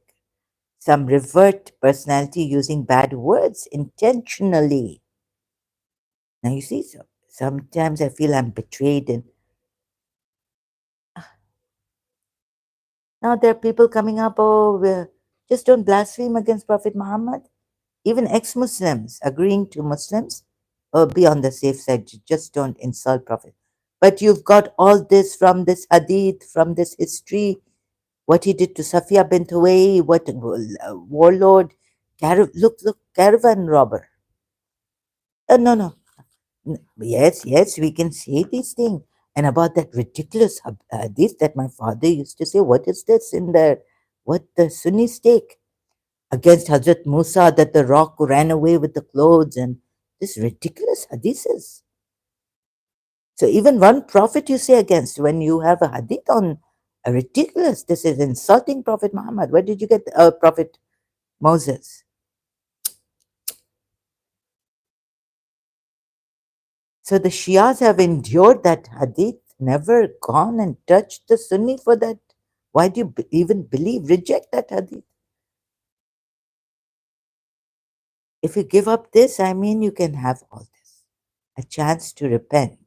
some revert personality using bad words intentionally. Now, you see, so sometimes I feel I'm betrayed, and now there are people coming up, oh, just don't blaspheme against Prophet Muhammad. Even ex Muslims agreeing to Muslims, oh, be on the safe side, just don't insult Prophet. But you've got all this from this hadith, from this history, what he did to Safiya bint Huway, what warlord, look, caravan robber. No. Yes, yes, we can say these things. And about that ridiculous hadith that my father used to say, what is this in there? What the Sunni stake against Hazrat Musa, that the rock ran away with the clothes, and this ridiculous hadiths. So even one prophet you say against, when you have a hadith on a ridiculous, this is insulting Prophet Muhammad. Where did you get Prophet Moses? So the Shias have endured that hadith, never gone and touched the Sunni for that. Why do you even believe, reject that hadith? If you give up this, I mean, you can have all this, a chance to repent.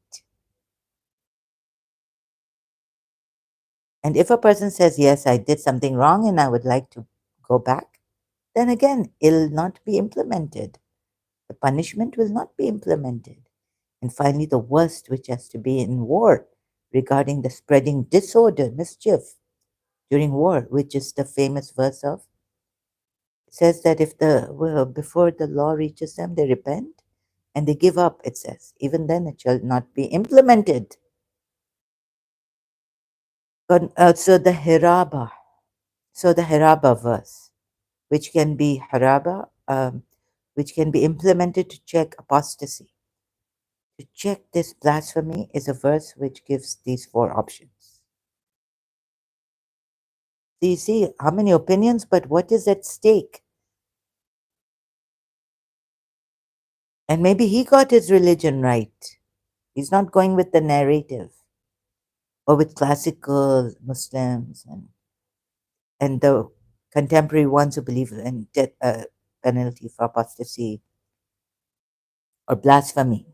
And if a person says, yes, I did something wrong and I would like to go back, then again, it'll not be implemented. The punishment will not be implemented. And finally, the worst, which has to be in war, regarding the spreading disorder, mischief during war, which is the famous verse of, it says that if before the law reaches them, they repent and they give up, it says, even then it shall not be implemented. But, so the Hiraba verse, which can be Haraba, which can be implemented to check apostasy. To check this blasphemy is a verse which gives these four options. So you see how many opinions, but what is at stake? And maybe he got his religion right. He's not going with the narrative or with classical Muslims and the contemporary ones who believe in death penalty for apostasy or blasphemy.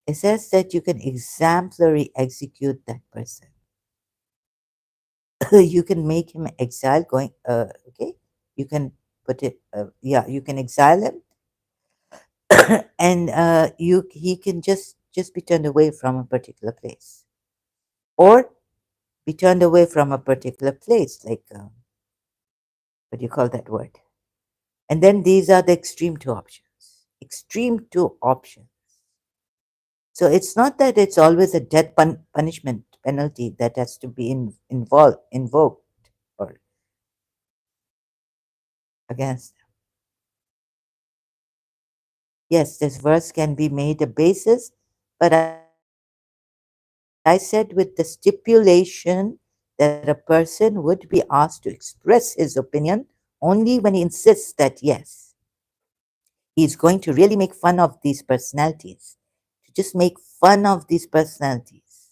It says that you can exemplary execute that person. You can make him exile going, okay? You can put it, yeah, you can exile him and he can just be turned away from a particular place or be turned away from a particular place, like, what do you call that word? And then these are the extreme two options. Extreme two options. So it's not that it's always a death punishment penalty that has to be invoked or against. Yes, this verse can be made a basis, but I said with the stipulation that a person would be asked to express his opinion only when he insists that yes, he's going to really make fun of these personalities, to just make fun of these personalities,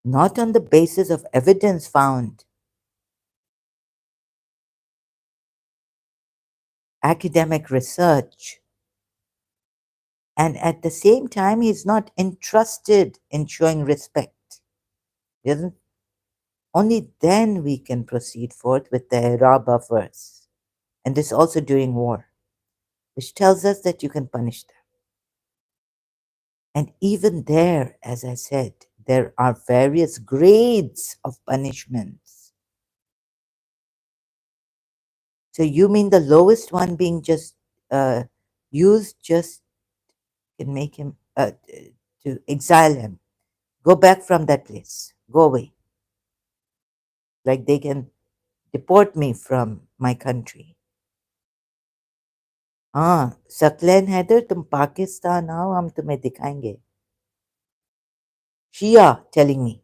not on the basis of evidence found, academic research, and at the same time, he's not entrusted in showing respect. He doesn't. Only then we can proceed forth with the Rabba verse And this also during war, which tells us that you can punish them. And even there, as I said, there are various grades of punishments. So you mean the lowest one being just used just can make him to exile him, go back from that place, go away. Like they can deport me from my country. हाँ सकलैन हैदर तुम पाकिस्तान आओ हम तुम्हें दिखाएंगे. Shia telling me,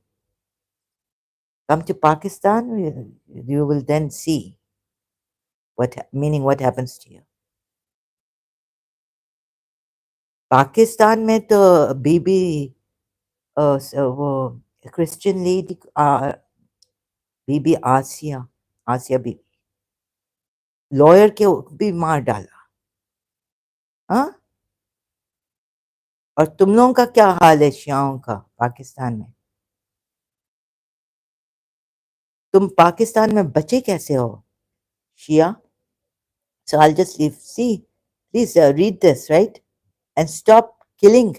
come to Pakistan, you will then see meaning what happens to you. Pakistan में तो बीबी वो Christian lady बीबी आसिया बीबी lawyer के भी मार डाला. हाँ, और तुम लोगों का क्या हाल है शियाओं का पाकिस्तान में? तुम पाकिस्तान में बचे कैसे हो शिया? So I'll just leave. See, please read this, right? And stop killing.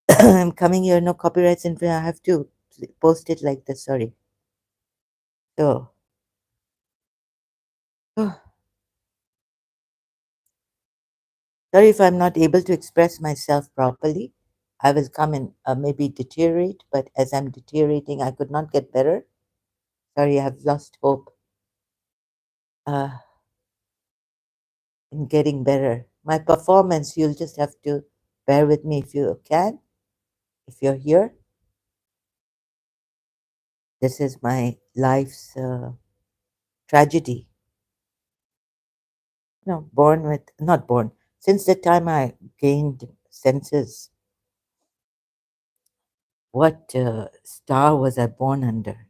I'm coming here, no copyrights infringement. I have to post it like this, sorry. So, sorry if I'm not able to express myself properly. I will come and maybe deteriorate, but as I'm deteriorating, I could not get better. Sorry, I have lost hope uh, in getting better. My performance, you'll just have to bear with me if you can, if you're here. This is my life's tragedy. No, born with, not born. Since the time I gained senses, what star was I born under?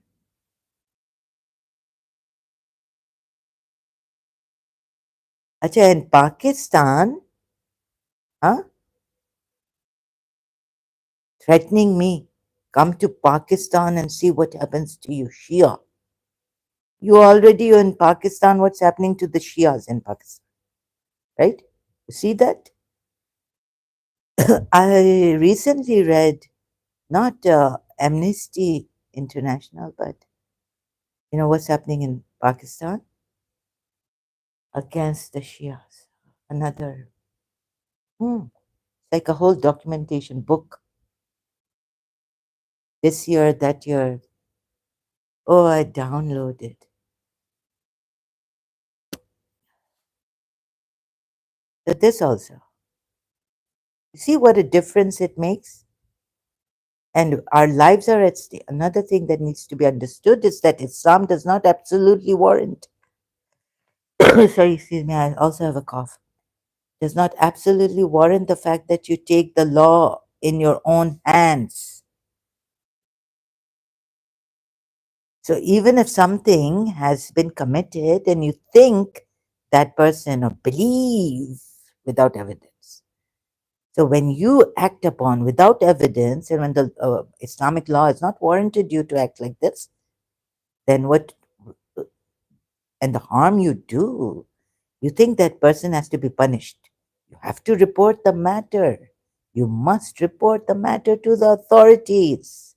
Acha, in Pakistan, huh? Threatening me, come to Pakistan and see what happens to you, Shia. You already in Pakistan, what's happening to the Shias in Pakistan, right? You see that? I recently read not Amnesty International, but you know what's happening in Pakistan against the Shias. Another, like a whole documentation book. This year, that year. Oh, I downloaded. So this also. You see what a difference it makes? And our lives are at stake. Another thing that needs to be understood is that Islam does not absolutely warrant. Sorry, excuse me, I also have a cough. Does not absolutely warrant the fact that you take the law in your own hands. So even if something has been committed and you think that person or believe without evidence. So when you act upon without evidence and when the Islamic law has not warranted you to act like this, then what, and the harm you do, you think that person has to be punished. You have to report the matter. You must report the matter to the authorities.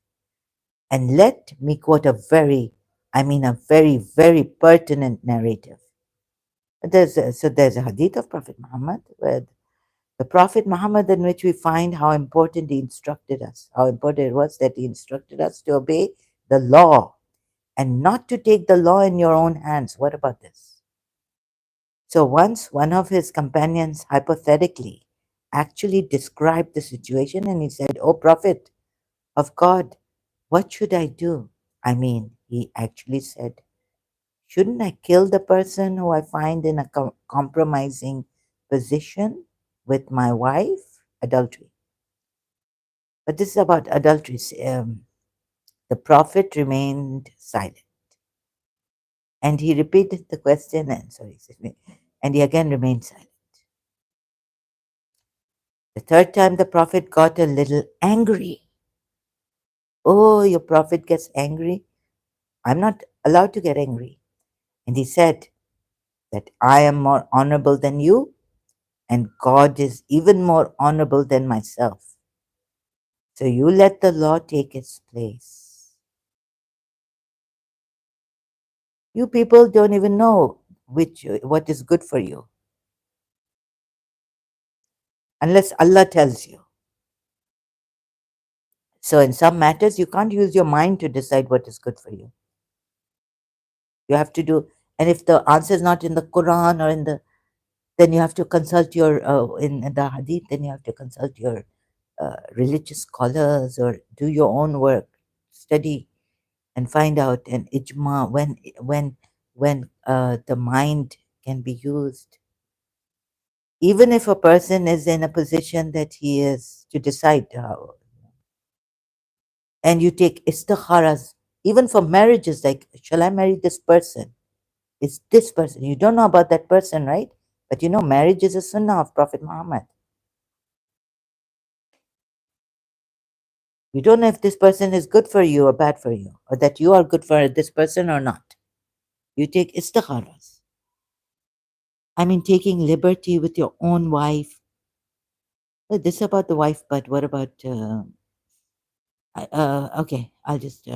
And let me quote a very pertinent narrative. There's a hadith of Prophet Muhammad where the Prophet Muhammad, in which we find how important he instructed us, how important it was that he instructed us to obey the law and not to take the law in your own hands. What about this? So once one of his companions hypothetically actually described the situation and he said, "Oh Prophet of God, what should I do?" I mean, he actually said, "Shouldn't I kill the person who I find in a compromising position with my wife?" Adultery. But this is about adultery. The Prophet remained silent. And he repeated the question and he again remained silent. The third time the Prophet got a little angry. Oh, your Prophet gets angry? I'm not allowed to get angry. And he said that I am more honorable than you, and God is even more honorable than myself. So you let the law take its place. You people don't even know what is good for you unless Allah tells you. So in some matters, you can't use your mind to decide what is good for you. You have to do, and if the answer is not in the Quran or in the, then you have to consult your in the Hadith. Then you have to consult your religious scholars or do your own work, study, and find out an ijma when the mind can be used. Even if a person is in a position that he is to decide how, and you take istikharas, even for marriages, like, shall I marry this person? It's this person. You don't know about that person, right? But you know, marriage is a sunnah of Prophet Muhammad. You don't know if this person is good for you or bad for you, or that you are good for this person or not. You take istikharas. I mean, taking liberty with your own wife. Well, this is about the wife, but what about, okay, I'll just,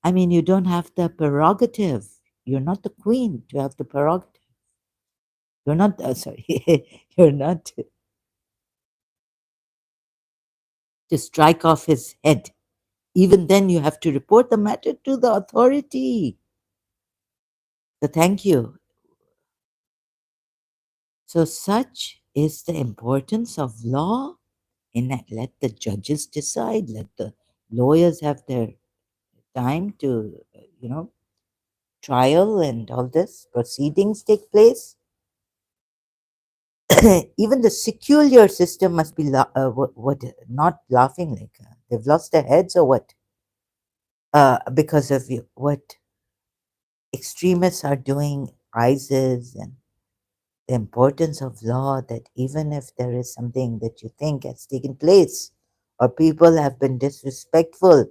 I mean, you don't have the prerogative. You're not the queen to have the prerogative. You're not, sorry, you're not to strike off his head. Even then, you have to report the matter to the authority. So, thank you. So, such is the importance of law in that let the judges decide, let the lawyers have their time to, trial and all this, proceedings take place. Even the secular system must be not laughing, like they've lost their heads or what, because of what extremists are doing, ISIS, and the importance of law, that even if there is something that you think has taken place or people have been disrespectful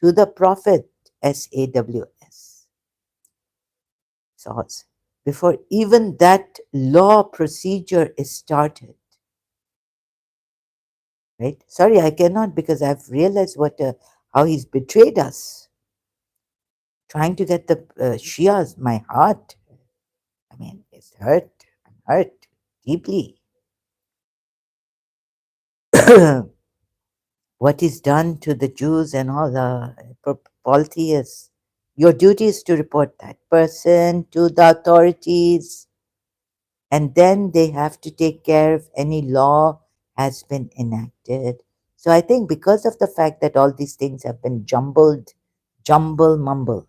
to the Prophet, SAWS, source, before even that law procedure is started, right? Sorry, I cannot, because I've realized how he's betrayed us, trying to get the Shias, my heart. I mean, it's hurt. I'm hurt deeply. What is done to the Jews and all the polytheists. Your duty is to report that person to the authorities, and then they have to take care if any law has been enacted. So I think because of the fact that all these things have been jumble, mumble.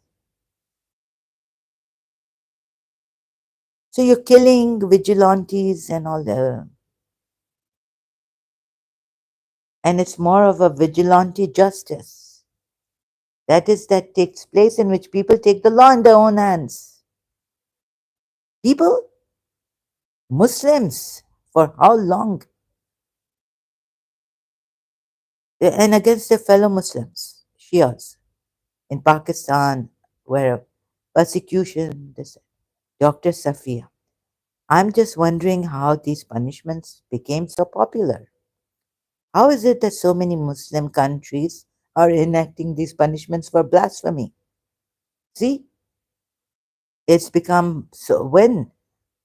So you're killing vigilantes and all the, and it's more of a vigilante justice. That takes place in which people take the law in their own hands. People, Muslims, for how long? And against their fellow Muslims, Shias, in Pakistan, where persecution, this Dr. Safia. I'm just wondering how these punishments became so popular. How is it that so many Muslim countries are enacting these punishments for blasphemy? See, it's become so when?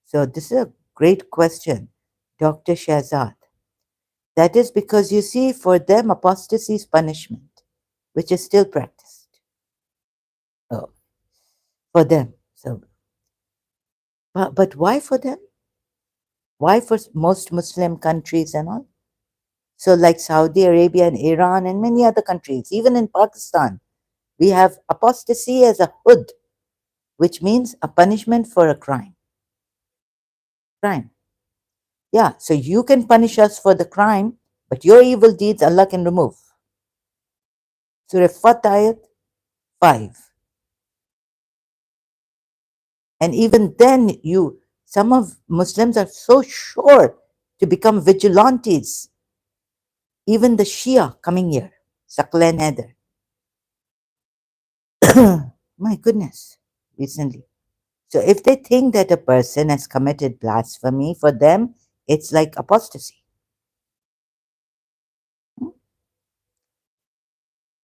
So, this is a great question, Dr. Shahzad. That is because you see, for them, apostasy is punishment, which is still practiced. Oh, for them. So, but why for them? Why for most Muslim countries and all? So, like Saudi Arabia and Iran and many other countries, even in Pakistan, we have apostasy as a hud, which means a punishment for a crime. Crime. Yeah, so you can punish us for the crime, but your evil deeds Allah can remove. Surah Fat ayat 5. And even then, some of Muslims are so sure to become vigilantes. Even the Shia coming here, Saqlain Haider. My goodness. recently. So if they think that a person has committed blasphemy, for them, it's like apostasy. Hmm?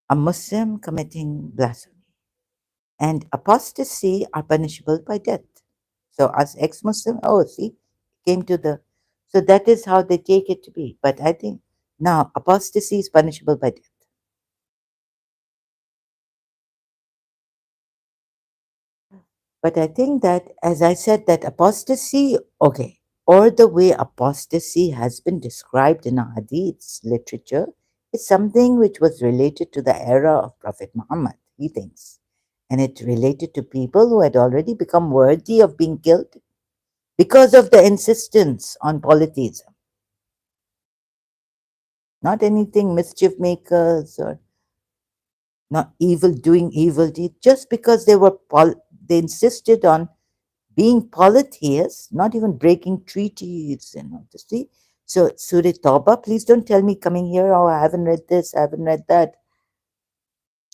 A Muslim committing blasphemy. And apostasy are punishable by death. So as ex-Muslim, oh, see, came to the, so that is how they take it to be. But I think now apostasy is punishable by death. But I think that, as I said, that apostasy, okay, or the way apostasy has been described in a hadith literature is something which was related to the era of Prophet Muhammad, he thinks. And it related to people who had already become worthy of being killed because of the insistence on polytheism, not anything mischief makers or not evil doing evil deeds, just because they were they insisted on being polytheists, not even breaking treaties and all this. See? So Surah Tawbah, please don't tell me coming here, oh, I haven't read this, I haven't read that.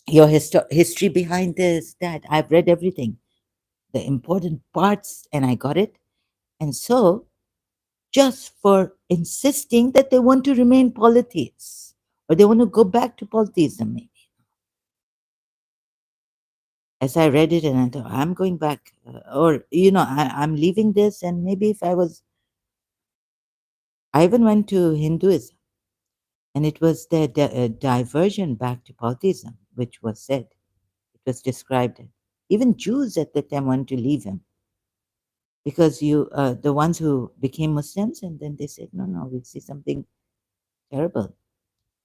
Your history behind this, that. I've read everything, the important parts, and I got it. And so, just for insisting that they want to remain polytheists or they want to go back to polytheism, maybe. As I read it, and I thought, I'm going back, or, I'm leaving this, and maybe if I even went to Hinduism, and it was their diversion back to polytheism, which was said. It was described. Even Jews at the time wanted to leave him because the ones who became Muslims, and then they said, no, no, we see something terrible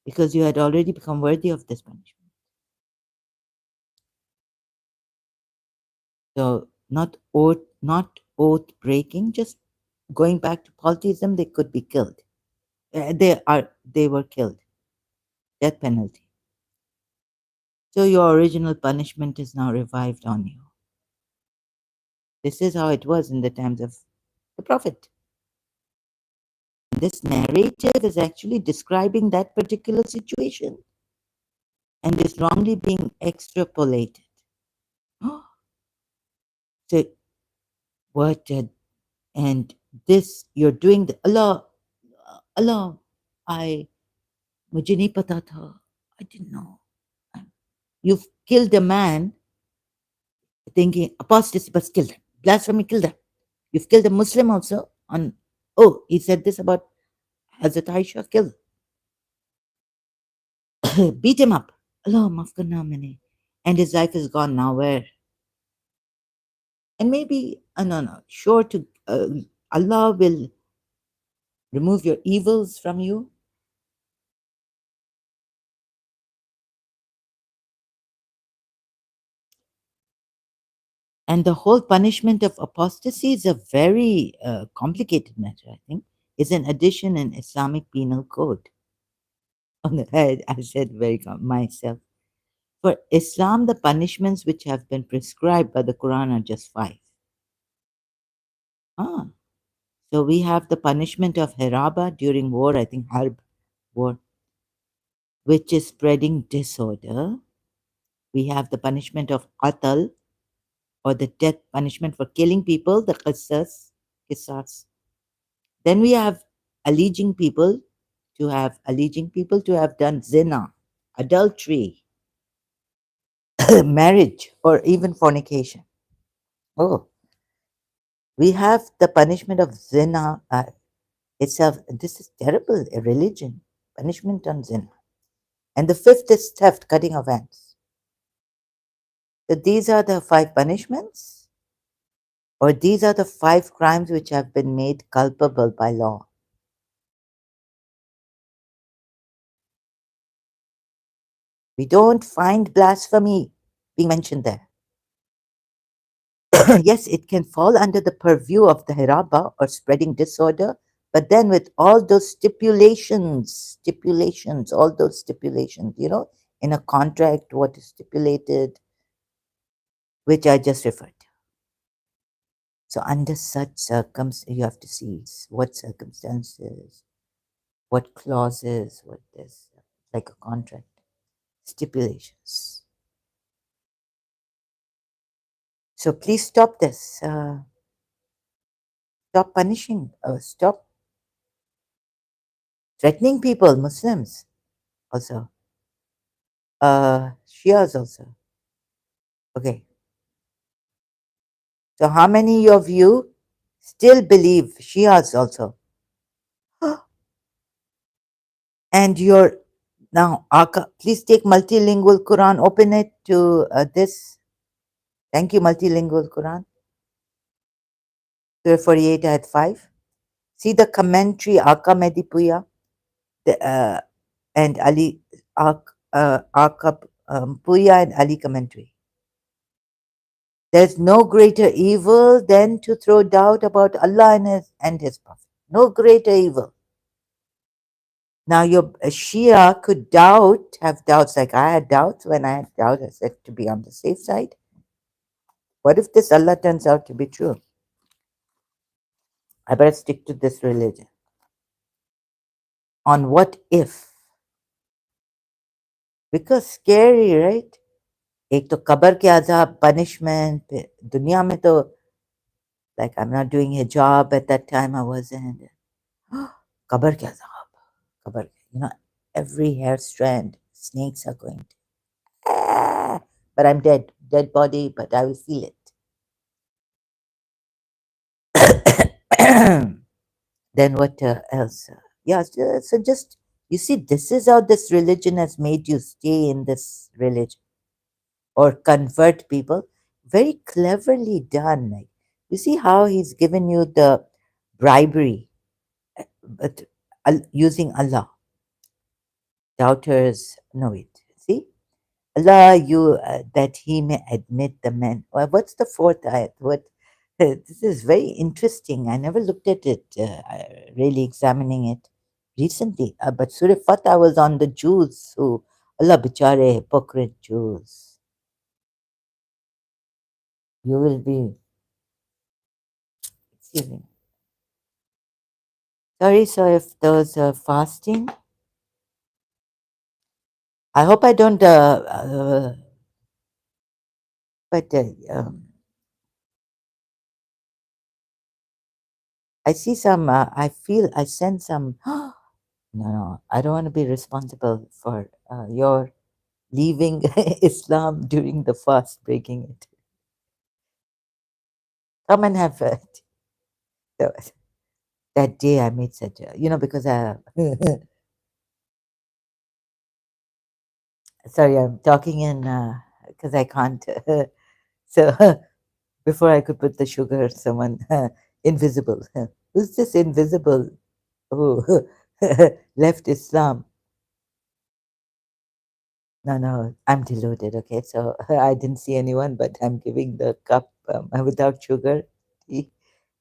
because you had already become worthy of this punishment. So not oath breaking, just going back to polytheism, they could be killed. They were killed, death penalty. So your original punishment is now revived on you. This is how it was in the times of the Prophet. This narrative is actually describing that particular situation and is wrongly being extrapolated. So what? And this you're doing the Allah. I मुझे नहीं पता था. I didn't know. You've killed a man thinking apostasy, but kill them. Blasphemy, kill them. You've killed a Muslim also on, oh, he said this about Hazrat Aisha, kill. Beat him up. Allah, maaf karna maine. And his life is gone now. Where? And maybe, no, sure to, Allah will remove your evils from you. And the whole punishment of apostasy is a very complicated matter, I think. It's an addition in Islamic penal code. On the head, I said myself. For Islam, the punishments which have been prescribed by the Quran are just five. Ah, so we have the punishment of haraba during war, I think harb, war, which is spreading disorder. We have the punishment of qatl, or the death punishment for killing people, the qisas. Then we have alleging people to have done zina, adultery, marriage, or even fornication. Oh, we have the punishment of zina itself. This is terrible, a religion, punishment on zina. And the fifth is theft, cutting of hands. So these are the five punishments, or these are the five crimes which have been made culpable by law. We don't find blasphemy being mentioned there. Yes, it can fall under the purview of the hiraba or spreading disorder, but then with all those all those stipulations, in a contract, what is stipulated, which I just referred to. So under such circumstances, you have to see what circumstances, what clauses, what this, like a contract, stipulations. So please stop this. Stop punishing. Stop threatening people, Muslims also. Shias also. Okay. So how many of you still believe Shias also? And you're now, please take multilingual Quran, open it to this. Thank you, multilingual Quran. Surah 48 ayat 5. See the commentary, Aka Medipuya and Ali, Aka Puya and Ali commentary. There's no greater evil than to throw doubt about Allah and His Prophet. No greater evil. Now, your Shia could doubt, have doubts like I had doubts. When I had doubts, I said to be on the safe side. What if this Allah turns out to be true? I better stick to this religion. On what if? Because scary, right? एक तो कब्र के अजाब punishment दुनिया में तो like I'm not doing a job at that time I wasn't कब्र के अजाब कब्र you know every hair strand snakes are going to but I'm dead body but I will feel it then what else yeah so just you see this is how this religion has made you stay in this religion or convert people. Very cleverly done. Like, you see how he's given you the bribery, but using Allah. Doubters, no, it. See? Allah, you that he may admit the men. Well, what's the fourth ayat? What? This is very interesting. I never looked at it, really examining it recently. But Surah Fatah was on the Jews who, Allah bichare, hypocrite Jews. You will be, excuse me. Sorry, so if those fasting, I hope I don't, but I see some, I feel, I sense some, no, I don't want to be responsible for your leaving Islam during the fast, breaking it. Come and have it. So, that day I made such a, because I, sorry, I'm talking in, because I can't, so before I could put the sugar, someone invisible. Who's this invisible who left Islam? No, I'm deluded. Okay, so I didn't see anyone, but I'm giving the cup without sugar tea,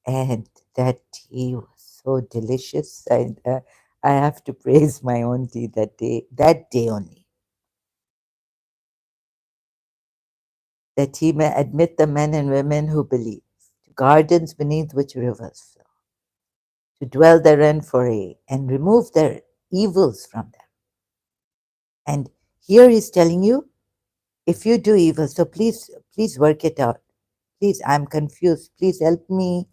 and that tea was so delicious. I have to praise my own tea that day only. That he may admit the men and women who believe, to gardens beneath which rivers flow, to dwell therein for aye, and remove their evils from them. And here he's telling you, if you do evil, so please work it out. Please, I'm confused. Please help me.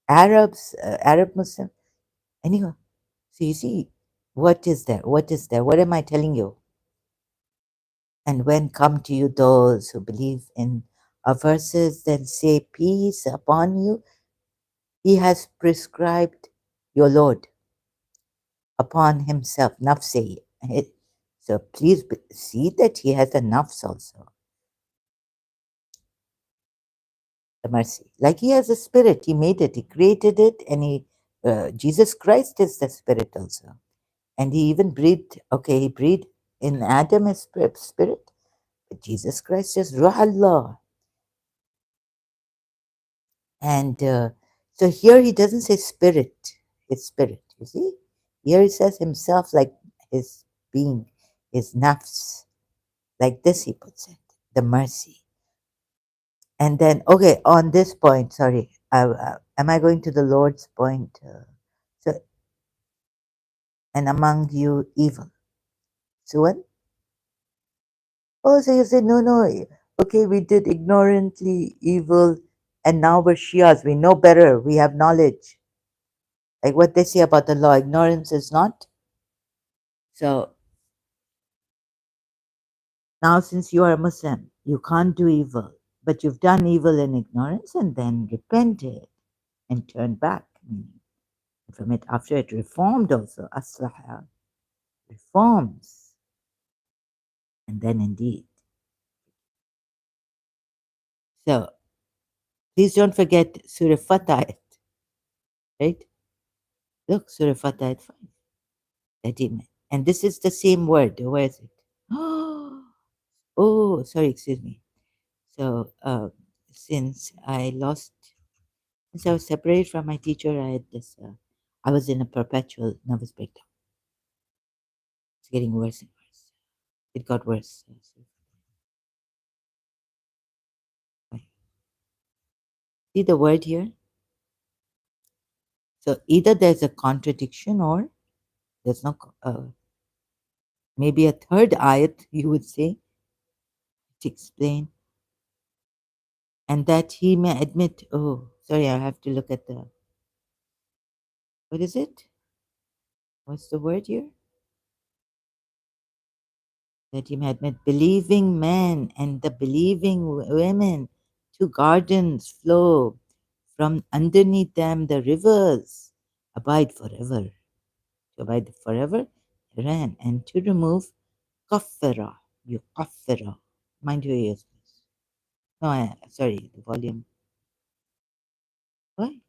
Arabs, Arab Muslim, anyone. So you see, what is there? What is there? What am I telling you? And when come to you those who believe in our verses, then say peace upon you. He has prescribed your Lord upon himself, nafsi. So please see that he has a nafs also, the mercy. Like he has a spirit, he made it, he created it, and Jesus Christ is the spirit also. And he even breathed, okay, he breathed in Adam as spirit, but Jesus Christ is Ruh Allah. And so here he doesn't say spirit, his spirit, you see? Here he says himself like his being, his nafs. Like this he puts it, the mercy. And then, okay, on this point, sorry, am I going to the Lord's point? So, and among you evil. So what? Oh, so you say, no, Okay, we did ignorantly evil, and now we're Shias. We know better. We have knowledge. Like what they say about the law, ignorance is not. So now, since you are a Muslim, you can't do evil, but you've done evil in ignorance and then repented and turned back from it after it reformed also. Aslaha reforms, and then indeed. So please don't forget Surah Fatah, right? Look, Surah Fatah 5. And this is the same word. Where is it? Oh, sorry, excuse me. So, since I lost, since I was separated from my teacher, I had this, I was in a perpetual nervous breakdown. It's getting worse and worse. It got worse. See the word here? So, either there's a contradiction or there's no, maybe a third ayat, you would say, to explain, and that he may admit, oh, sorry, I have to look at the, what is it? What's the word here? That he may admit believing men and the believing women, to gardens flow, from underneath them the rivers abide forever. To abide forever, ran, and to remove kaffara, you kaffara. Mind your ears, please. No, sorry, the volume. Why?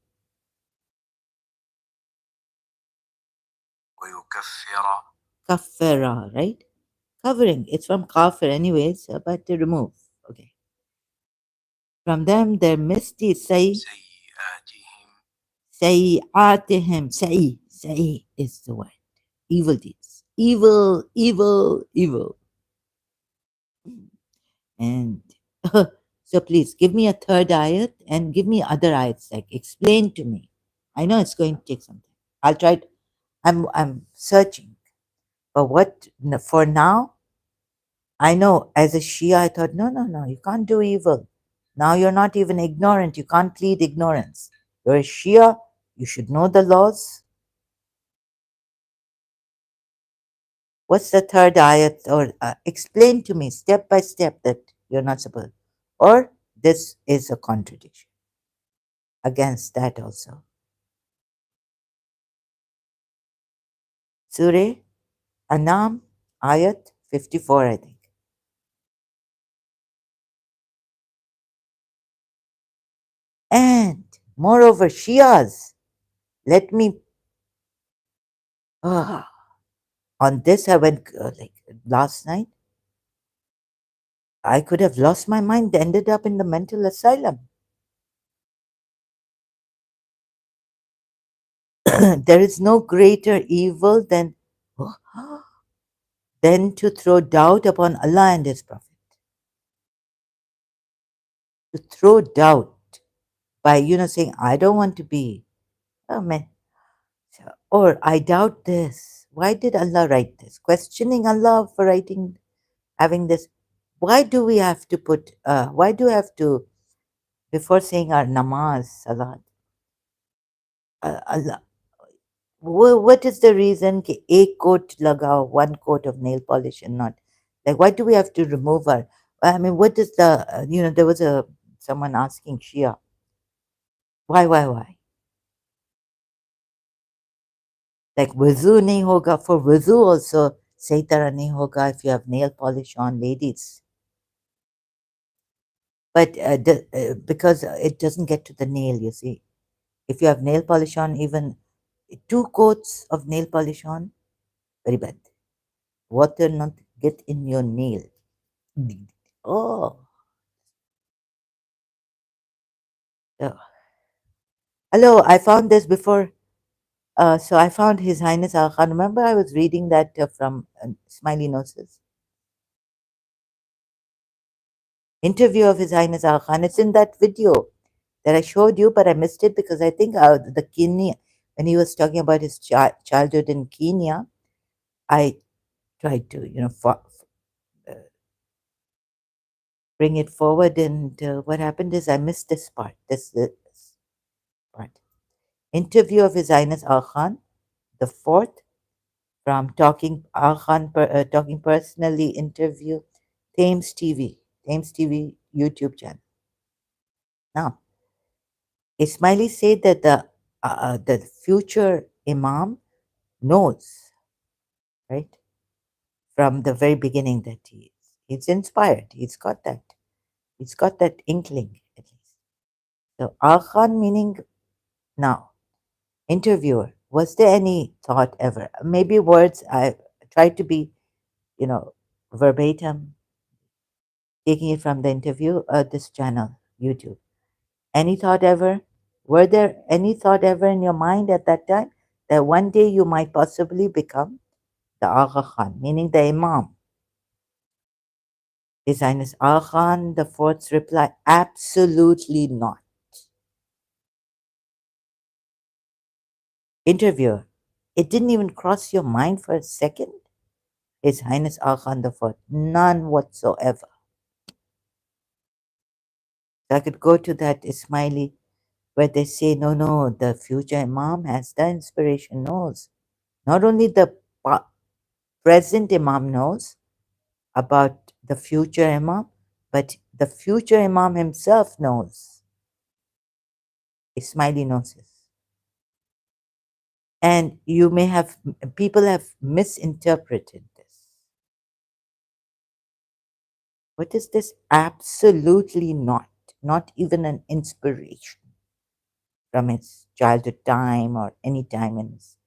Kaffara, right? Covering. It's from kafir anyways, but to remove. Okay. From them their misty sayyatihim. Say is the word. Evil deeds. Evil, evil, evil. And so please give me a third ayat and give me other ayats. Like explain to me. I know it's going to take some time. I'll try. I'm searching. But for now, I know as a Shia, I thought, no, no, no, you can't do evil. Now you're not even ignorant. You can't plead ignorance. You're a Shia. You should know the laws. What's the third ayat? Or explain to me step by step that you're not supposed. Or this is a contradiction against that also. Surah Anam, ayat 54, I think. And moreover, Shias, let me. ah, on this, I went like last night. I could have lost my mind, ended up in the mental asylum. There is no greater evil than to throw doubt upon Allah and His Prophet. To throw doubt by, saying, I don't want to be, oh man, or I doubt this. Why did Allah write this? Questioning Allah for having this. Why do we have to why do we have to, before saying our namaz, salat, Allah, what is the reason कि एक coat लगाओ, one coat of nail polish and not, like, why do we have to remove our, I mean, what is the, there was someone asking Shia, why? Like wuzu nahi hoga, for wuzu also sahi tarah nahi hoga if you have nail polish on, ladies. But because it doesn't get to the nail, you see. If you have nail polish on, even 2 coats of nail polish on, very bad. Water not get in your nail. Oh, so, hello, I found this before. So I found His Highness Aga Khan. Remember, I was reading that from Smiley Noses. Interview of His Highness Aga Khan. It's in that video that I showed you, but I missed it because I think the Kenya, when he was talking about his childhood in Kenya, I tried to, bring it forward. And what happened is I missed this part. This part. Interview of His Highness Al Khan the fourth from Talking Personally interview, Thames TV, Thames TV YouTube channel. Now, Ismaili said that the future Imam knows, right, from the very beginning that he's inspired. He's got that inkling at least. So Al Khan meaning now, interviewer, was there any thought ever? Maybe words I tried to be, you know, verbatim, taking it from the interview, this channel, YouTube. Any thought ever? Were there any thought ever in your mind at that time that one day you might possibly become the Agha Khan, meaning the Imam? His Highness Agha Khan the Fourth's reply, absolutely not. Interviewer, it didn't even cross your mind for a second? His Highness Agha Khan the Fourth, none whatsoever. So I could go to that Ismaili where they say, no, no, the future Imam has the inspiration, knows. Not only the present Imam knows about the future Imam, but the future Imam himself knows. Ismaili knows this. And people have misinterpreted this. What is this? Absolutely not. Not even an inspiration from his childhood time or any time in his.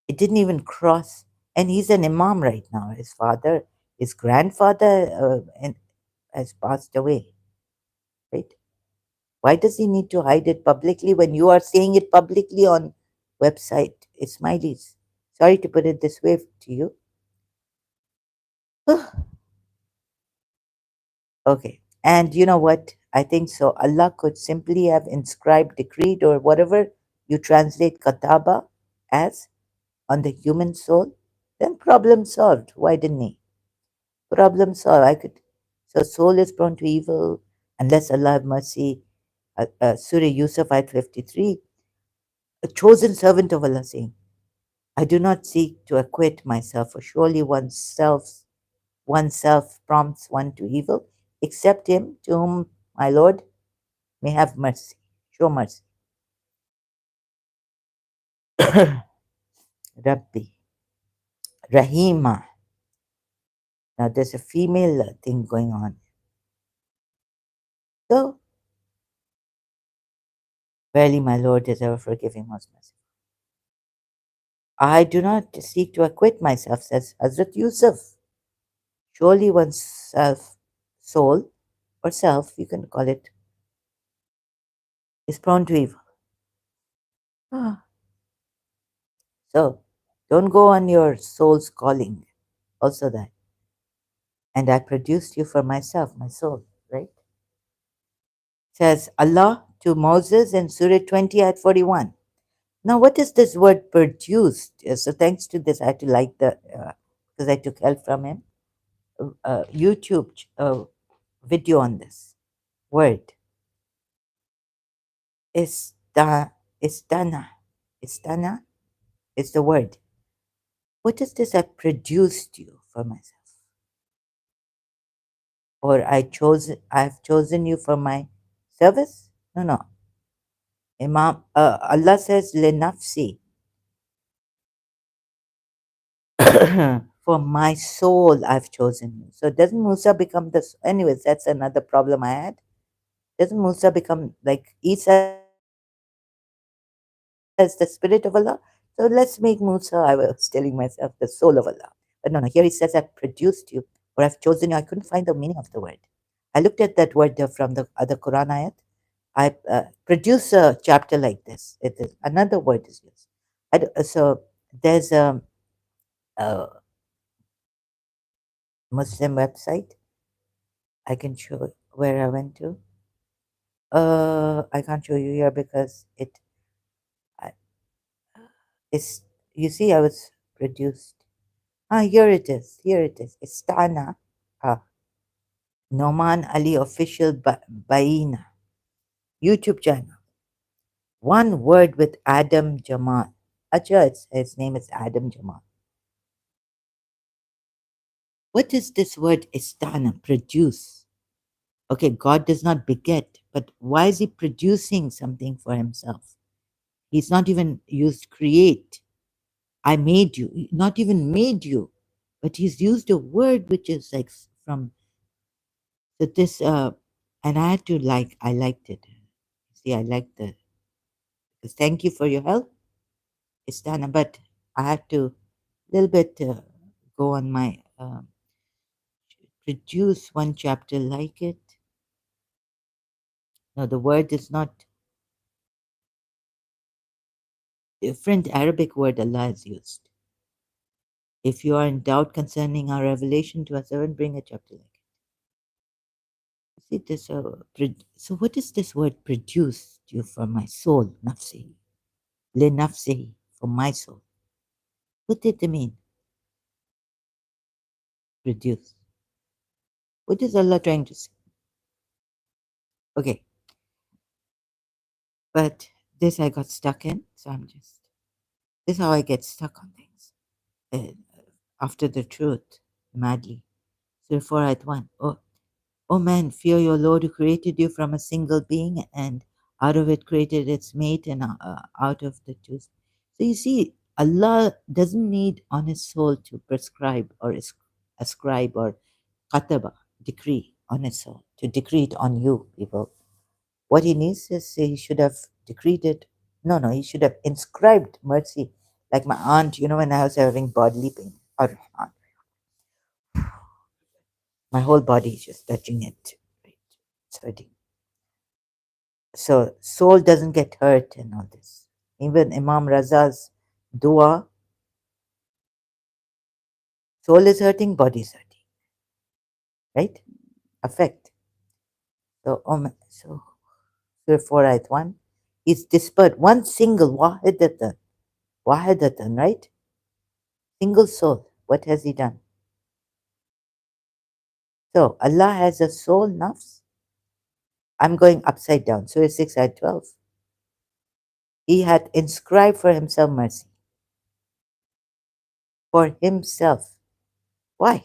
It didn't even cross. And he's an Imam right now. His grandfather has passed away, right? Why does he need to hide it publicly when you are saying it publicly on website? Ismailis. Sorry to put it this way to you. Okay. And you know what? I think so. Allah could simply have inscribed, decreed, or whatever you translate kataba as on the human soul. Then problem solved. Why didn't he? Problem solved. I could. So soul is prone to evil unless Allah have mercy. Surah Yusuf ayat 53. A chosen servant of Allah saying, I do not seek to acquit myself, for surely oneself prompts one to evil, except him to whom my Lord may have mercy, show mercy. Rabbi, Rahima. Now there's a female thing going on. So, verily my Lord is ever forgiving, most merciful. I do not seek to acquit myself, says Hazrat Yusuf. Surely one's soul, or self, you can call it, is prone to evil. Ah. So don't go on your soul's calling. Also that. And I produced you for myself, my soul, right? Says Allah to Moses in Surah 20 at 41. Now, what is this word produced? So thanks to this, I had to like because I took help from him, YouTube video on this word. Istana. Istana is the word. What is this? I produced you for myself. Or I've chosen you for my service? No, no. Allah says, Lenafsi, for my soul I've chosen you. So doesn't Musa become this? Anyways, that's another problem I had. Doesn't Musa become like Isa as the spirit of Allah? So let's make Musa, I was telling myself, the soul of Allah. But no, no, here he says, I've produced you or I've chosen you. I couldn't find the meaning of the word. I looked at that word from the other Quran ayat. I produce a chapter like this. It is another word is used. So there's a Muslim website. I can show where I went to. I can't show you here because it's. You see, I was produced. Ah, here it is. Here it is. Istana. Ah, Noman Ali Official Baina. YouTube channel. One word with Adam Jamal. Acha, his name is Adam Jamal. What is this word istana? Produce. Okay, God does not beget, but why is he producing something for himself? He's not even used create. I made you, not even made you, but he's used a word which is like from so this and I had to like I liked it. See, I liked the thank you for your help, Istana, but I had to little bit go on my produce one chapter like it. No, the word is not different Arabic word Allah has used. If you are in doubt concerning our revelation to us, servant, bring a chapter like it. See this. So what is this word produce you for my soul? Nafsi. Le nafsi, for my soul. What did it mean? Produce. What is Allah trying to say? Okay, but this I got stuck in, so I'm just. This is how I get stuck on things. After the truth, madly. So 4 at 1. Oh man, fear your Lord who created you from a single being and out of it created its mate and out of the two. So you see, Allah doesn't need on his soul to prescribe or ascribe or kataba, decree on his soul, to decree it on you, people. What he needs is he should have decreed it. No, he should have inscribed mercy. Like my aunt, when I was having bodily pain, or my whole body is just touching it. Right? It's hurting. So soul doesn't get hurt and all this. Even Imam Raza's dua, soul is hurting, body is hurting. Right? Affect. So, Surah 4 ayat 1 is dispersed. One single wahidatan, right? Single soul. What has he done? So Allah has a soul, nafs. I'm going upside down. Surah 6 ayat 12. He had inscribed for himself mercy. For himself. Why?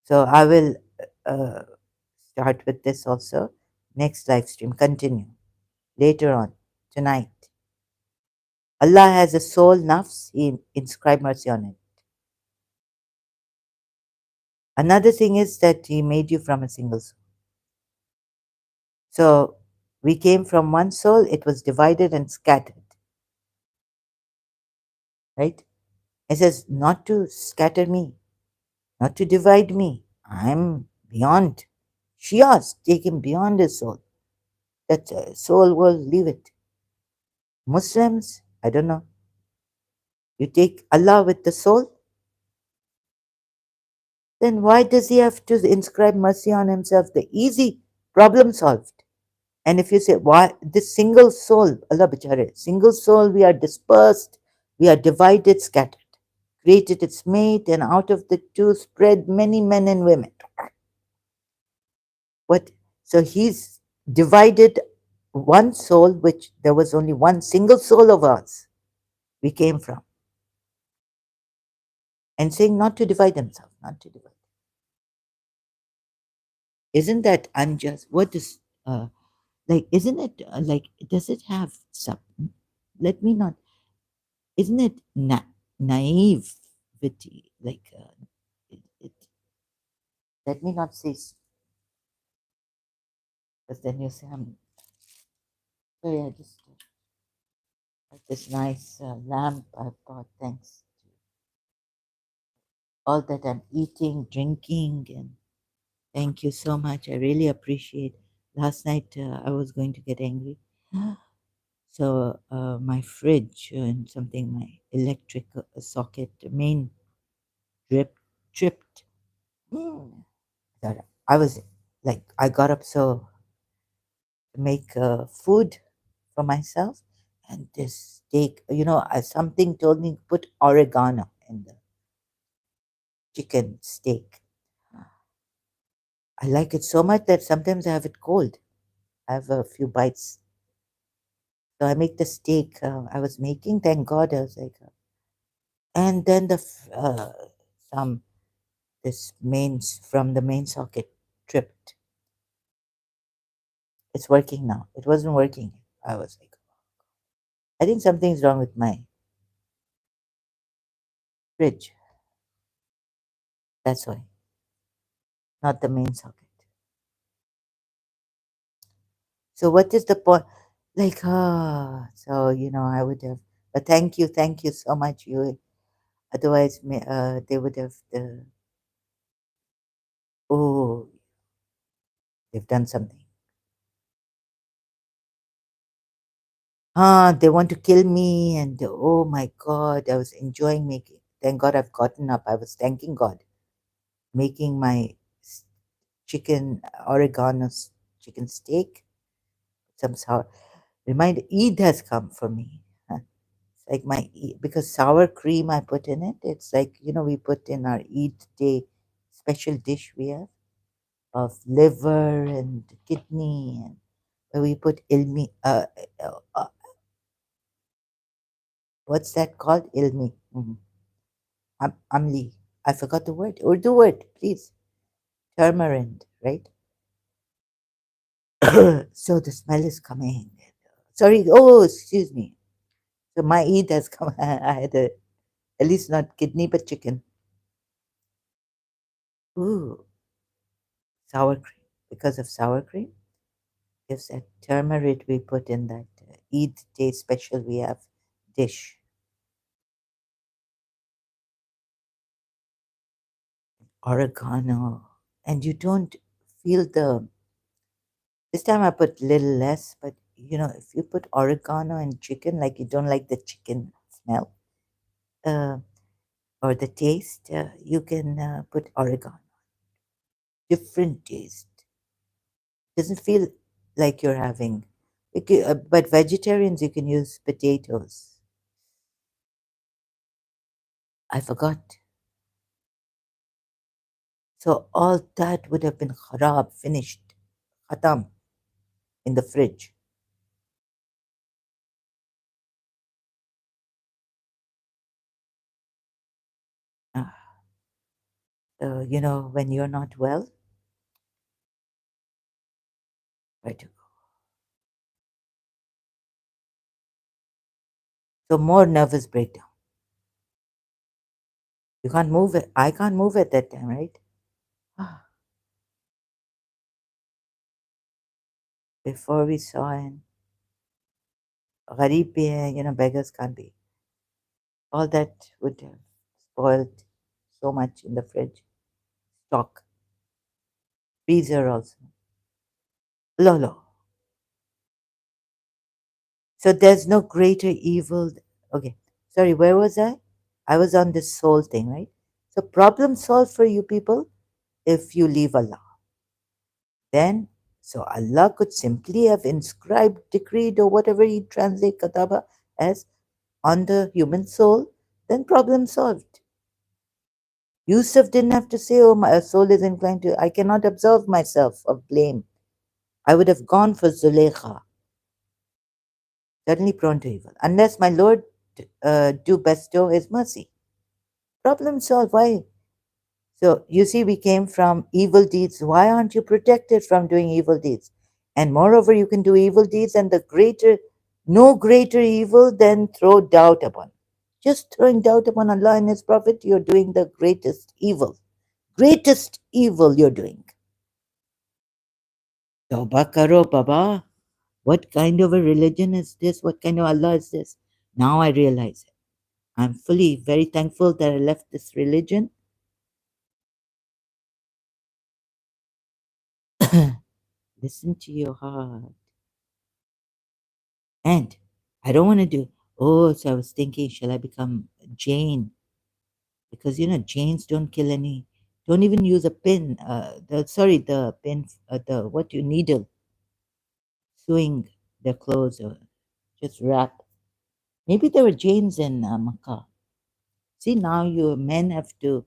So I will uh, start with this also. Next live stream. Continue. Later on. Tonight. Allah has a soul, nafs. He inscribed mercy on it. Another thing is that He made you from a single soul. So we came from one soul, it was divided and scattered. Right? It says not to scatter me, not to divide me. I'm beyond. Shias take him beyond his soul. That soul will leave it. Muslims, I don't know. You take Allah with the soul, then why does he have to inscribe mercy on himself? The easy problem solved. And if you say, why this single soul, Allah Bichare, single soul, we are dispersed, we are divided, scattered, created its mate, and out of the two spread many men and women. What? So he's divided one soul, which there was only one single soul of us we came from. And saying not to divide himself, not to divide. Isn't that unjust? What is, isn't it, does it have some, let me not, isn't it naivety? Let me not say, because then you say, sorry, I just got this nice lamp I bought, thanks to all that I'm eating, drinking, and thank you so much. I really appreciate. Last night I was going to get angry. So my fridge and something, my electric socket, main tripped. Mm. I was like, I got up so to make food for myself, And this steak, something told me put oregano in the chicken steak. I like it so much that sometimes I have it cold. I have a few bites. So I make the steak I was making. Thank God I was like, and then some this mains from the main socket tripped. It's working now. It wasn't working. I was like, I think something's wrong with my fridge. That's why, not the main socket. So what is the point? Like, so I would have. But thank you so much. You otherwise, they would have. Oh, they've done something. They want to kill me, and oh my God, I was enjoying making. Thank God I've gotten up. I was thanking God making my s- chicken oregano chicken steak. Some sour. Remind Eid has come for me. It's like because sour cream I put in it. It's like we put in our Eid day special dish we have of liver and kidney and where we put ilmi. What's that called? Ilmi. Amli. I forgot the word. Urdu word, please. Turmeric, right? So the smell is coming. Sorry. Oh, excuse me. So my Eid has come. I had at least not kidney, but chicken. Ooh, sour cream. Because of sour cream, gives that turmeric we put in that Eid day special we have dish. Oregano. And you don't feel this time I put little less, but if you put oregano in chicken, like you don't like the chicken smell uh, or the taste, you can put oregano. Different taste. Doesn't feel like you're having. But vegetarians, you can use potatoes. I forgot. So all that would have been kharab, finished, khatam, in the fridge. Ah, so, when you're not well, where to go? So more nervous breakdown. You can't move it. I can't move at that time, right? Ah, before we saw in Gharib bhi hai, beggars can't be. All that would have spoiled so much in the fridge. Stock. Freezer also. Lolo. So there's no greater evil. Okay. Sorry, where was I? I was on this soul thing, right? So problem solved for you people if you leave Allah. Then, so Allah could simply have inscribed, decreed, or whatever He translate kataba as on the human soul, then problem solved. Yusuf didn't have to say, oh, my soul is inclined to, I cannot absolve myself of blame. I would have gone for Zuleikha, certainly prone to evil, unless my Lord do bestow His mercy. Problem solved. Why? So you see, we came from evil deeds. Why aren't you protected from doing evil deeds? And moreover, you can do evil deeds, and no greater evil than throw doubt upon. Just throwing doubt upon Allah and His Prophet, you're doing the greatest evil. Greatest evil you're doing. Tawbah karo, Baba. What kind of a religion is this? What kind of Allah is this? Now I realize it. I'm fully very thankful that I left this religion. Listen to your heart. And I don't want to do, oh, so I was thinking, shall I become Jane? Because, Janes don't kill don't even use a pin. The pin, what you needle, sewing their clothes or just wrap. Maybe there were Jains in Makkah. See, now you men have to,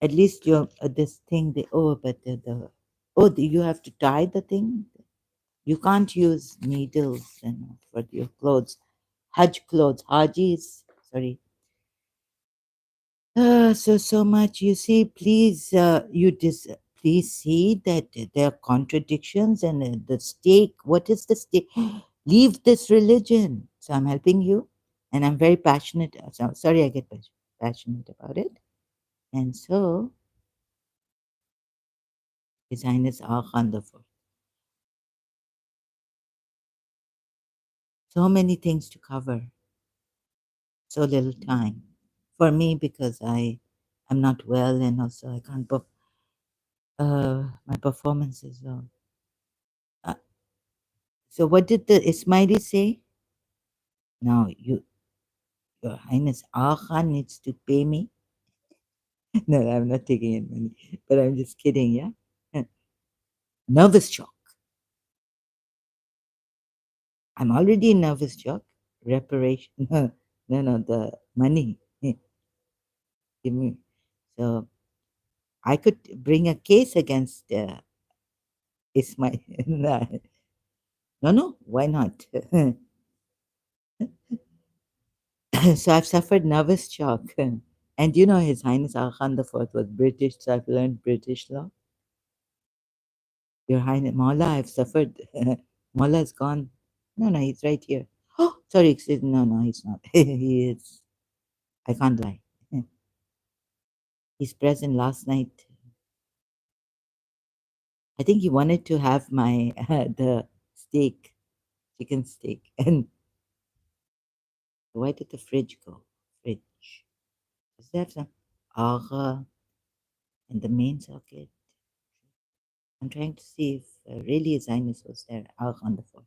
at least your this thing, but you have to tie the thing. You can't use needles and for your clothes. Hajj clothes, Hajis, sorry. So much. You see, please, please see that there are contradictions and the stake. What is the stake? Leave this religion. So I'm helping you, and I'm very passionate. So, sorry, I get passionate about it. And so, His Highness Aga Khan the Fourth. So many things to cover, so little time for me because I'm not well, and also I can't book. My performance is. Uh, so, what did the Ismaili say? Now, Your Highness Aga needs to pay me. No, I'm not taking any money, but I'm just kidding. Yeah, nervous shock. I'm already in nervous shock. Reparation. No, the money. Give me. So I could bring a case against Ismail. No, why not? So I've suffered nervous shock. And you know, His Highness Aga Khan the Fourth was British, so I've learned British law. Your Highness, Maula, I've suffered. Maula is gone. No, he's right here. Oh, sorry, excuse me. No, he's not. He is. I can't lie. He's present last night. I think he wanted to have my the steak, chicken steak. And where did the fridge go? Fridge. Does it have some Aga in the main socket? I'm trying to see if really His Highness was there. Aga on the fourth.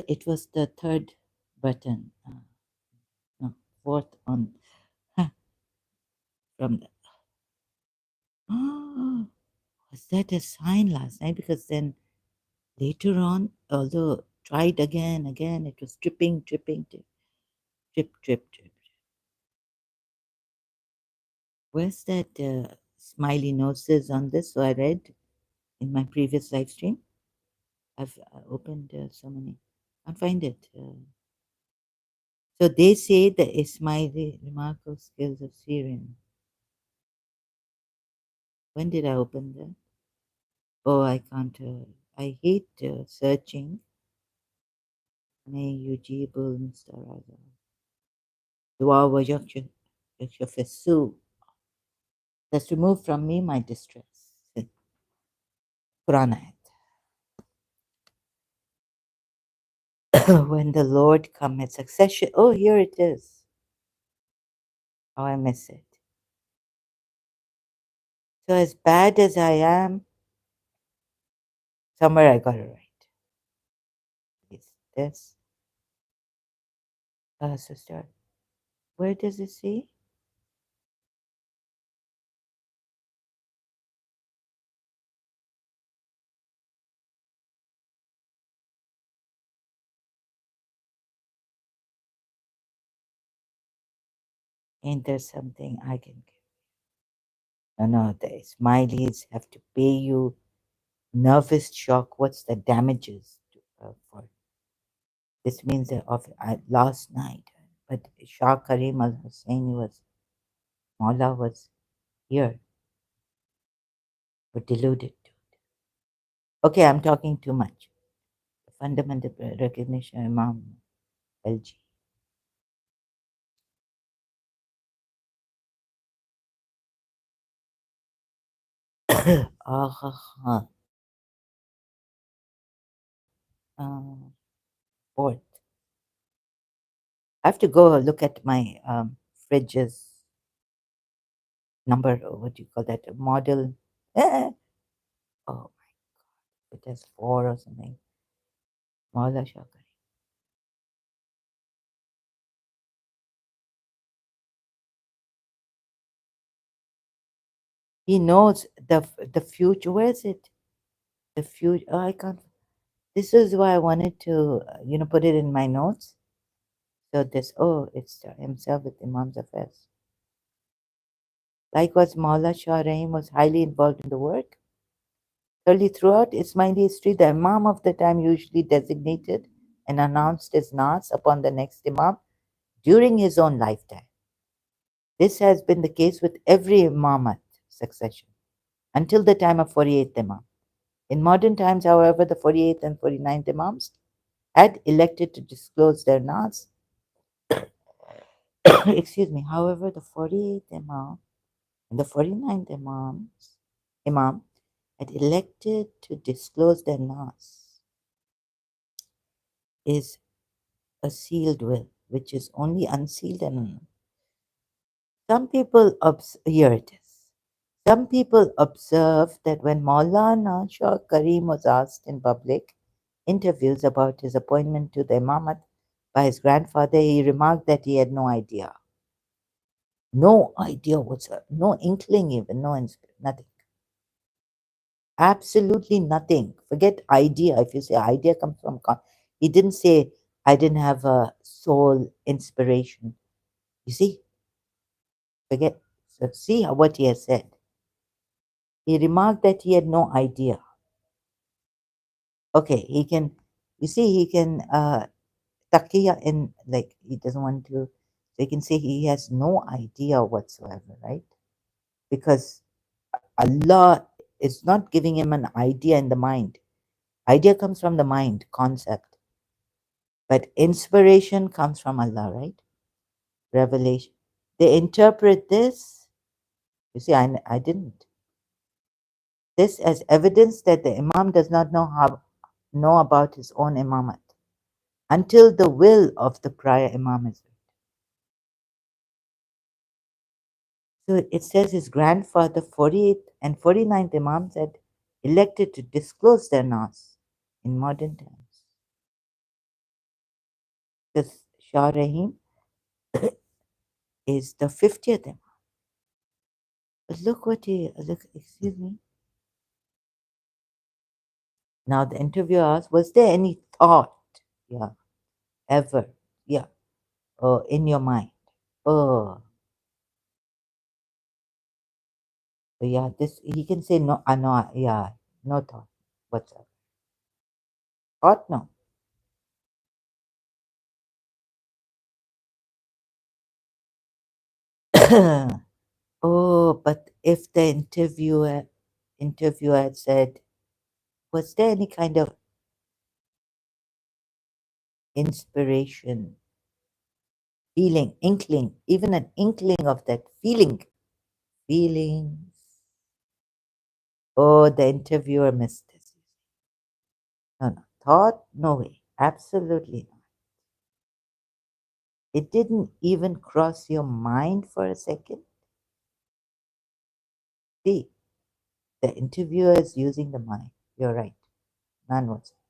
It was the third button. No, fourth on. From the. Oh, was that a sign last night? Because then later on, although tried again, it was tripping, trip. Where's that smiley noses on this? So I read in my previous live stream. I've opened so many. Can't find it. So they say the Ismaili remarkable skills of Syrian. When did I open that? Oh, I can't. I hate searching. May Ujibul Mustaraza. Dua wa yakshafesu. That's removed from me my distress. Quran ayat. When the Lord commits succession. Oh, here it is. Oh, I miss it. So as bad as I am, somewhere I got it right. It's this. Sister, where does it say? Ain't there something I can give? No, the Smileys have to pay you nervous shock. What's the damages for? This means that last night, but Shah Karim Al Husseini Maula was here, but deluded to it. Okay, I'm talking too much. The fundamental recognition of Imam LG. Fourth. I have to go look at my fridges number, or what do you call that? Model. Oh, it has four or something. Maula Shakari. He knows the future. Where is it? The future. Oh, I can't. This is why I wanted to, put it in my notes. So it's himself with Imam's affairs. Likewise, Maula Shah Rahim was highly involved in the work. Early throughout Ismaili history, the Imam of the time usually designated and announced his Nas upon the next Imam during his own lifetime. This has been the case with every Imamat succession until the time of 48th Imam. In modern times, however, the 48th and 49th Imams had elected to disclose their Nas. Excuse me. However, the 48th Imam and the 49th Imam had elected to disclose their Nas is a sealed will, which is only unsealed and some people here it is. Some people observe that when Maulana Shah Karim was asked in public interviews about his appointment to the Imamat by his grandfather, he remarked that he had no idea. No idea whatsoever, no inkling even, nothing. Absolutely nothing. Forget idea. If you say idea comes from, he didn't say, I didn't have a soul inspiration. You see, forget. So see what he has said. He remarked that he had no idea. Okay, he can, you see, he can taqiya in, like, he doesn't want to, so he can say he has no idea whatsoever, right? Because Allah is not giving him an idea in the mind. Idea comes from the mind, concept. But inspiration comes from Allah, right? Revelation. They interpret this, you see, I didn't. This as evidence that the Imam does not know about his own imamat until the will of the prior Imam is read. So it says his grandfather, 48th and 49th Imams, had elected to disclose their Nas in modern times. Because Shah Rahim is the 50th Imam. But look, excuse me. Now the interviewer asked, was there any thought, yeah, ever, yeah, in your mind? Oh, yeah, this, he can say no, no, yeah, no thought whatsoever. Thought, no. Oh, but if the interviewer had said, was there any kind of inspiration, feeling, inkling, even an inkling of that feelings? Oh, the interviewer missed this. No, no, thought, no way, absolutely not. It didn't even cross your mind for a second. See, the interviewer is using the mind. You're right. None whatsoever.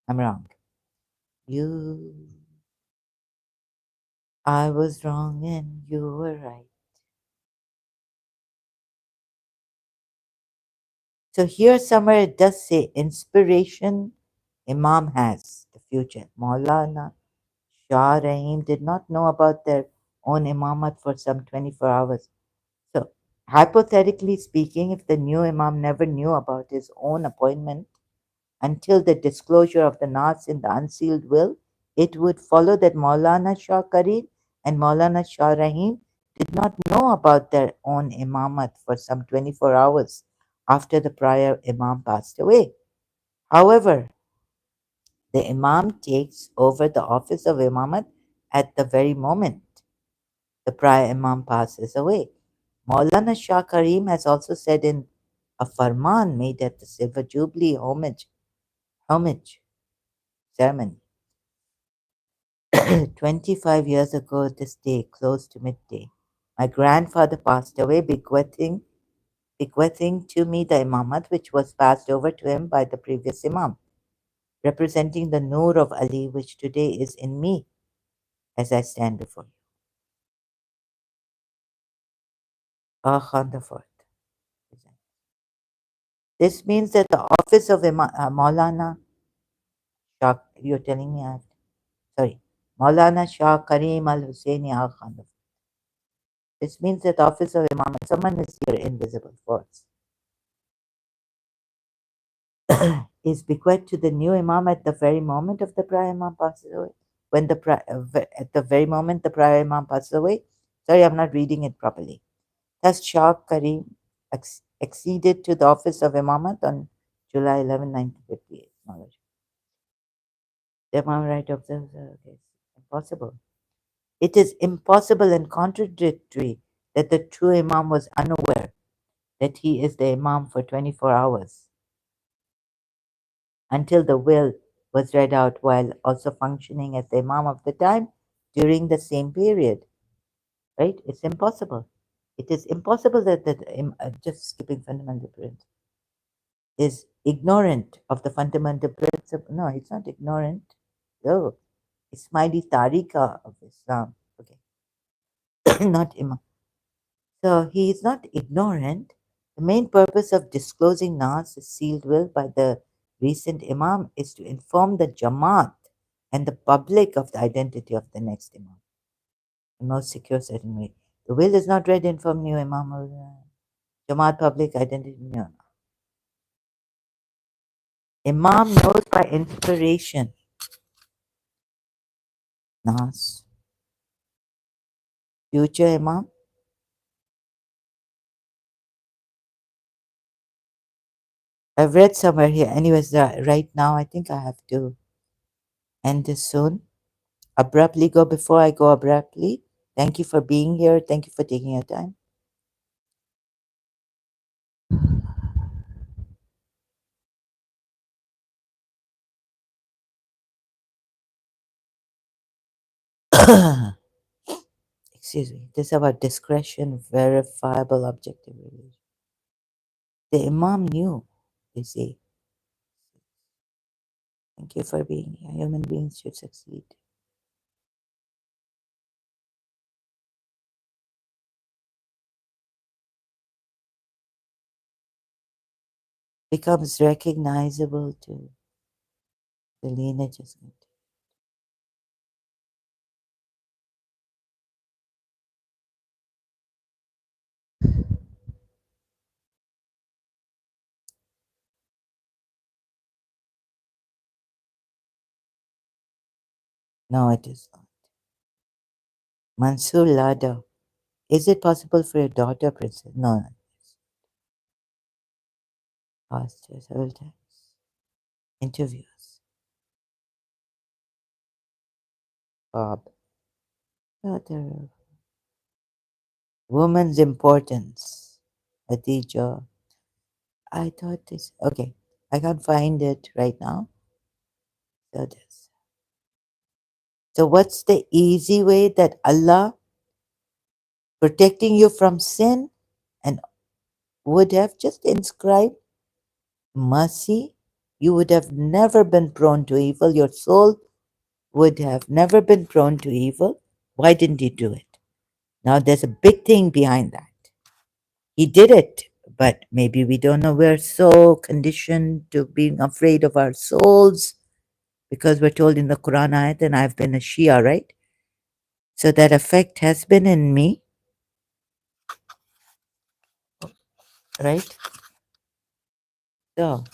I'm wrong. You, I was wrong and you were right. So here somewhere it does say inspiration Imam has, the future. Maulana Shah Rahim did not know about their own imamat for some 24 hours. So hypothetically speaking, if the new Imam never knew about his own appointment until the disclosure of the Nas in the unsealed will, it would follow that Maulana Shah Karim and Maulana Shah Rahim did not know about their own imamat for some 24 hours after the prior Imam passed away. However, the Imam takes over the office of Imamat at the very moment the prior Imam passes away. Maulana Shah Karim has also said in a farman made at the Silver Jubilee homage ceremony 25 years ago this day, close to midday, my grandfather passed away, bequeathing to me the imamat which was passed over to him by the previous imam, representing the Noor of Ali, which today is in me as I stand before you. Khan the Fourth. This means that the office of Maulana Shah, you're telling me I have, sorry, Maulana Shah Karim Al Husseini Al Khan. This means that the office of Imam, someone is here, invisible force, is bequeathed to the new Imam at the very moment of the prior Imam passes away. When the at the very moment the prior Imam passes away. Sorry, I'm not reading it properly. Thus, Shah Karim acceded to the office of Imamat on July 11, 1958. Knowledge. The Imam right observes, okay, impossible. It is impossible and contradictory that the true Imam was unaware that he is the Imam for 24 hours until the will was read out while also functioning as the Imam of the time during the same period. Right? It's impossible. It is impossible that just skipping fundamental principle, is ignorant of the fundamental principle. No, it's not ignorant. No, Ismaili Tariqa of Islam. Okay, not Imam. So he is not ignorant. The main purpose of disclosing Nas' sealed will by the recent Imam is to inform the Jamaat and the public of the identity of the next Imam. The most secure certain way. The will is not read to inform new Imam or Jamaat public identity. No. Imam knows by inspiration. Nas. Future Imam. I've read somewhere here. Anyways, right now I think I have to end this soon. Abruptly go before I go abruptly. Thank you for being here. Thank you for taking your time. Excuse me. This is about discretion, verifiable, objective religion. The Imam knew, they say. Thank you for being here. Human beings should succeed. Becomes recognizable to the lineages. No, it is not. Mansur Lada. Is it possible for your daughter, Princess? No, no. Past several times. Interviews. Bob. Daughter. Woman's importance. Adija. I thought this. Okay. I can't find it right now. So this. So what's the easy way that Allah protecting you from sin and would have just inscribed mercy? You would have never been prone to evil. Your soul would have never been prone to evil. Why didn't he do it? Now there's a big thing behind that. He did it, but maybe we don't know. We're so conditioned to being afraid of our souls because we're told in the Quran ayat, and I've been a Shia, right? So that effect has been in me, right? So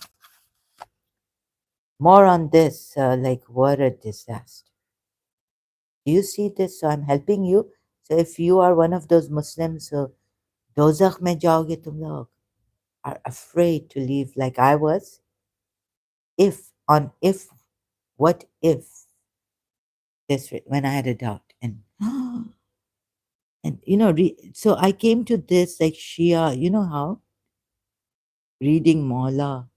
more on this, like what a disaster. Do you see this? So I'm helping you. So if you are one of those Muslims who dozakh mein jaoge tum log, are afraid to leave like I was, if what if this when I had a doubt and and so I came to this like Shia, you know how reading Mawla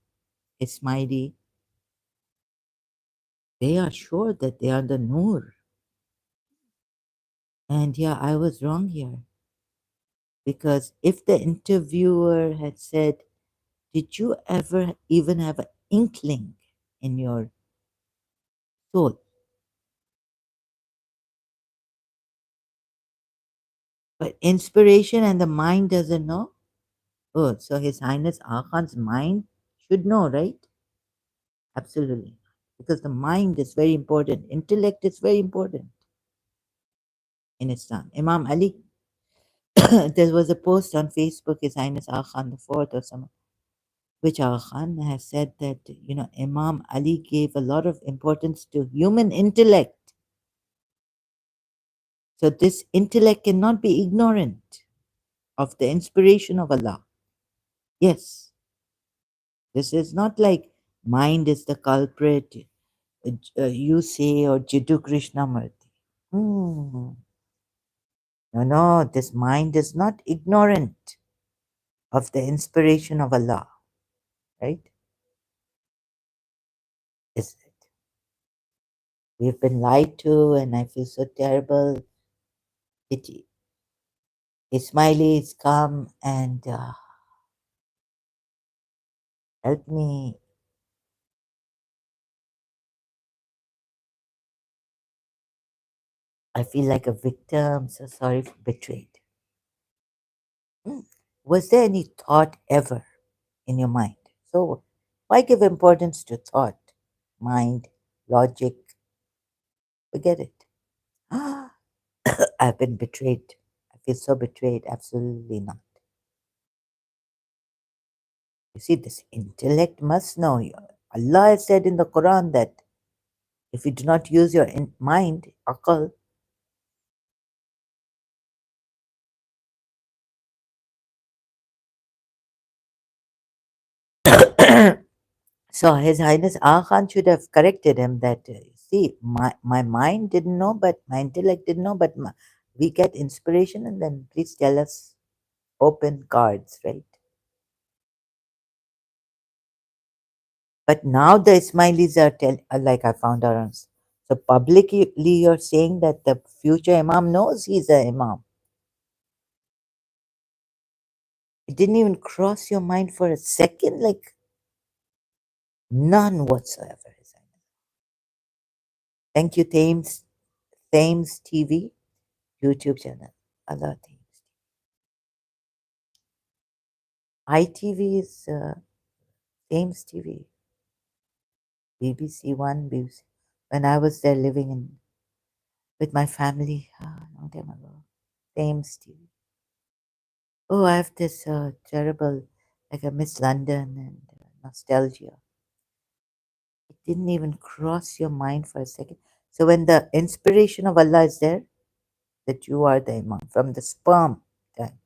Ismaili, they are sure that they are the Noor. And yeah, I was wrong here because if the interviewer had said, did you ever even have an inkling in your soul? But inspiration and the mind doesn't know. Oh, so His Highness Khan's mind should know, right? Absolutely. because the mind is very important. Intellect is very important in Islam. Imam Ali, there was a post on Facebook, His Highness Aga Khan the Fourth or some, which Aga Khan has said that Imam Ali gave a lot of importance to human intellect. So this intellect cannot be ignorant of the inspiration of Allah. Yes, this is not like mind is the culprit, you say, or Jiddu Krishnamurti. Hmm. No, no, this mind is not ignorant of the inspiration of Allah, right? Is it? We've been lied to, and I feel so terrible. It, Ismailis come and help me. I feel like a victim, so sorry, betrayed. Hmm. Was there any thought ever in your mind? So, why give importance to thought, mind, logic? Forget it. I've been betrayed. I feel so betrayed. Absolutely not. You see, this intellect must know. Allah has said in the Quran that if you do not use your mind, akal, so His Highness Aga Khan should have corrected him that, see, my mind didn't know, but my intellect didn't know, but we get inspiration and then please tell us, open cards, right? But now the Ismailis are like I found out. So publicly you're saying that the future Imam knows he's an Imam. It didn't even cross your mind for a second, like none whatsoever. His Highness. Thank you, Thames TV, YouTube channel. Allah Thames. ITV is Thames TV, BBC One, BBC. When I was there living in with my family a long time ago, Thames TV. Oh, I have this terrible, like I miss London and nostalgia. It didn't even cross your mind for a second. So when the inspiration of Allah is there, that you are the Imam from the sperm time.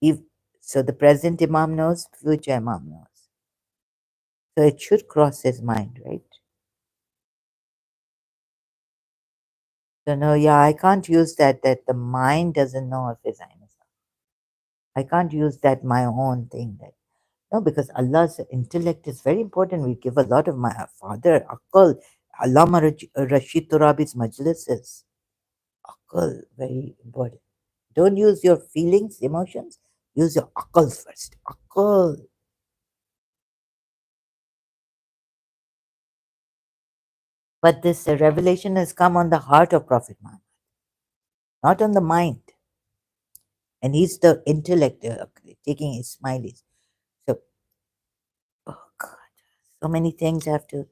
If, so the present Imam knows, future Imam knows. So it should cross his mind, right? So no, yeah, I can't use that the mind doesn't know of His Highness. I can't use that my own thing. That no, because Allah's intellect is very important. We give a lot of my father Akal, Allama Rashid Turabi's majlises. Akal, very important. Don't use your feelings, emotions. Use your akal first. Akal. But this revelation has come on the heart of Prophet Muhammad, not on the mind. And he's the intellect taking his smileys. So, oh God, so many things I have to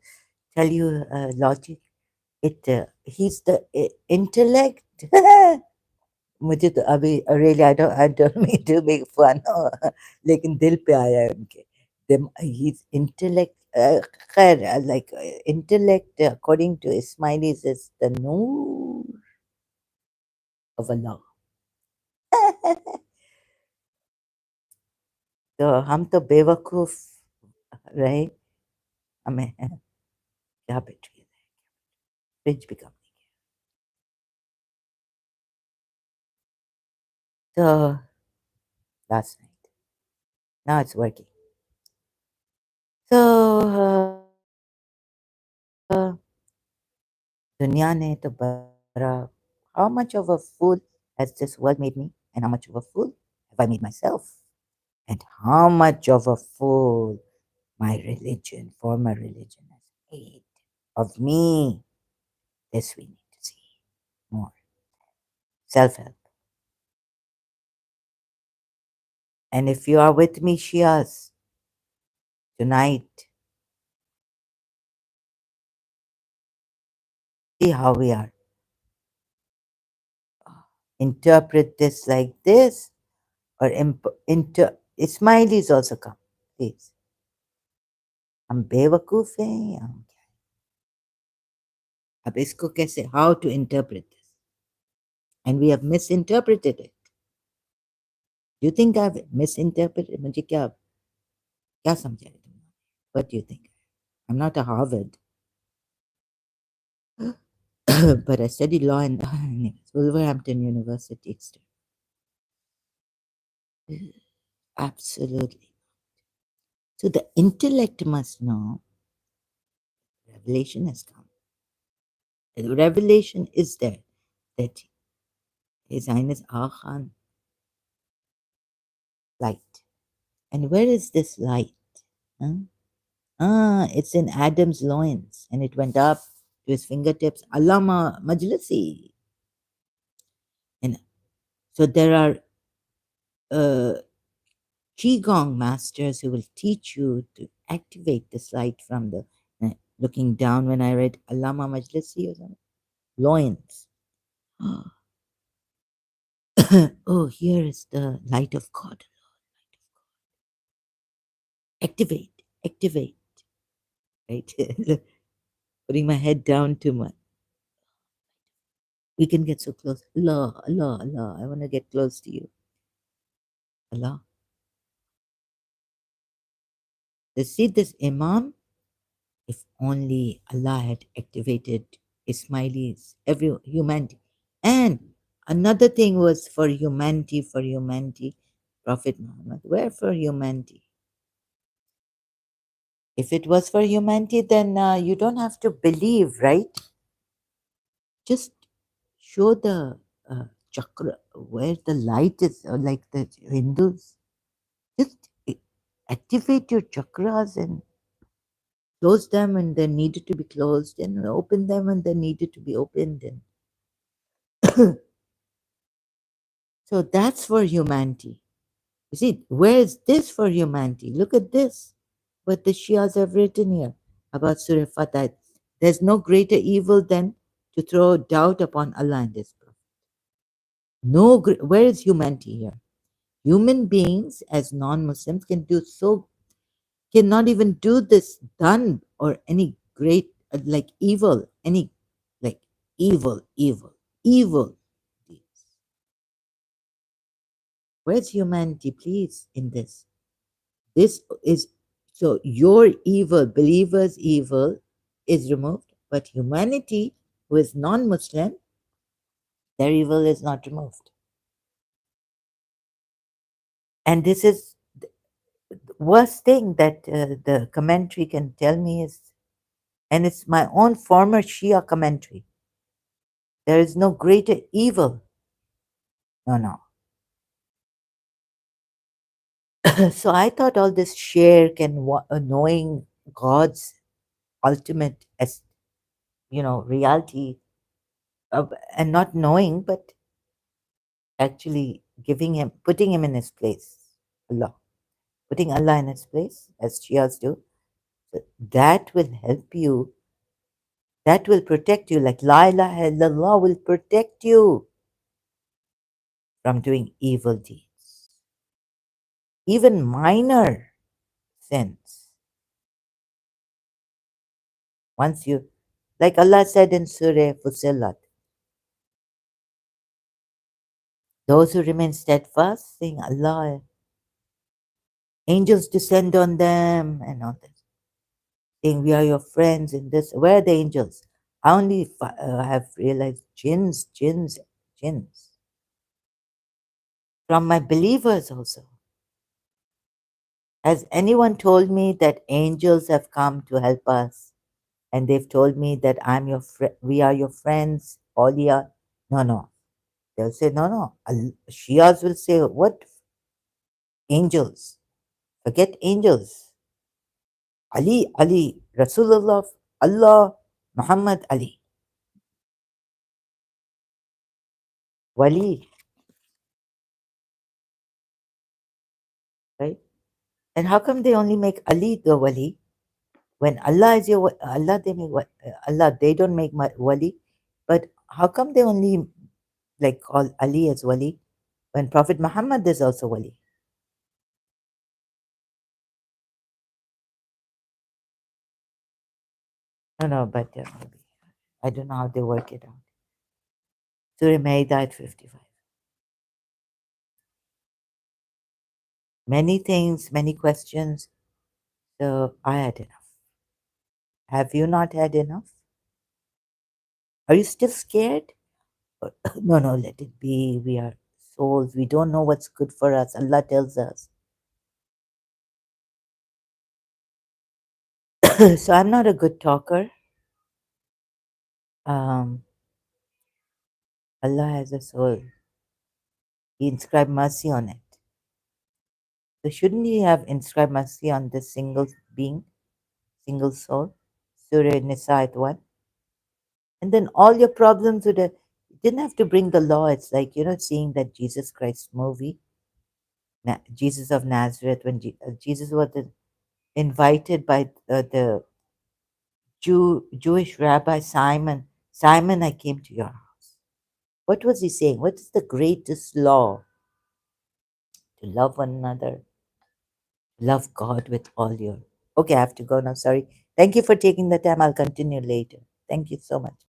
tell you. Logic. He's the intellect. मुझे तो अभी really I don't mean to make fun लेकिन दिल पे आया है उनके his intellect खैर like intellect according to Ismailis is the noor of Allah. तो हम तो बेवकूफ रहे हमें क्या बेटी फ्रिज भी कम नहीं किया so last night now it's working so दुनिया ने तो बड़ा how much of a fool has this world made me and how much of a fool have I made myself and how much of a fool my religion, former religion, has made of me. This we need to see more. Self help. And if you are with me, Shias, tonight, See how we are. Interpret this like this, or Ismailis also come, please. हम बेवकूफ हैं या हम क्या? अब इसको कैसे, how to interpret this? And we have misinterpreted it. Do you think I've misinterpreted? मुझे क्या समझा है तुमने? What do you think? I'm not a Harvard, but I studied law in Wolverhampton University. Absolutely. So the intellect must know revelation has come. The revelation is there that His Highness Khan light. And where is this light? Huh? It's in Adam's loins, and it went up to his fingertips. Allama Majlisi. And so there are Qigong masters who will teach you to activate this light from the looking down when I read Allama Majlisi or something. Loins. Oh, here is the light of God. Activate, activate. Right? Putting my head down too much. We can get so close. Allah, Allah, Allah. I want to get close to you. Allah. You see this Imam? If only Allah had activated Ismailis, every humanity. And another thing was for humanity, Prophet Muhammad. Where for humanity? If it was for humanity, then you don't have to believe, right? Just show the chakra where the light is, or like the Hindus. Just activate your chakras and close them when they needed to be closed, and open them when they needed to be opened. And so that's for humanity. You see, where is this for humanity? Look at this. What the Shias have written here about Surah Fatah. There's no greater evil than to throw doubt upon Allah and His Prophet. No, where is humanity here? Human beings as non-Muslims cannot even do this done or any great like evil, any like evil deeds. Where's humanity, please, in this? This is so your evil, believers' evil is removed, but humanity who is non-Muslim, their evil is not removed. And this is the worst thing that the commentary can tell me is, and it's my own former Shia commentary. There is no greater evil. No. So I thought all this share knowing God's ultimate, as reality, and not knowing, but actually putting him in his place, Allah, putting Allah in his place, as Shias do. So that will help you. That will protect you. Like La ilaha illallah will protect you from doing evil deeds, even minor sins. Once you, like Allah said in Surah Fusilat, those who remain steadfast, saying Allah, angels descend on them and all this, saying we are your friends in this. Where are the angels? I only have realized jinns. From my believers also. Has anyone told me that angels have come to help us? And they've told me that we are your friends, Aulia? No. They'll say, no. Shias will say, what? Angels. Forget angels. Ali, Rasulullah, Allah, Muhammad, Ali. Wali, right? And how come they only make Ali the Wali? When Allah is your Allah, they make Allah. They don't make Wali. But how come they only like call Ali as Wali when Prophet Muhammad is also Wali? No, no, but maybe. I don't know how they work it out. Surah Maida at 55. Many things, many questions. So I had enough. Have you not had enough? Are you still scared? No, no, let it be. We are souls. We don't know what's good for us. Allah tells us. So I'm not a good talker. Um, Allah has a soul. He inscribed mercy on it. So shouldn't He have inscribed mercy on this single being, single soul? Surah Nisa at 1. And then all your problems would have, you didn't have to bring the law. It's like, seeing that Jesus Christ movie, Jesus of Nazareth, when Jesus was invited by the Jewish rabbi Simon. Simon, I came to your house. What was he saying? What is the greatest law? To love one another, love God with all your. Okay, I have to go now. Sorry. Thank you for taking the time. I'll continue later. Thank you so much.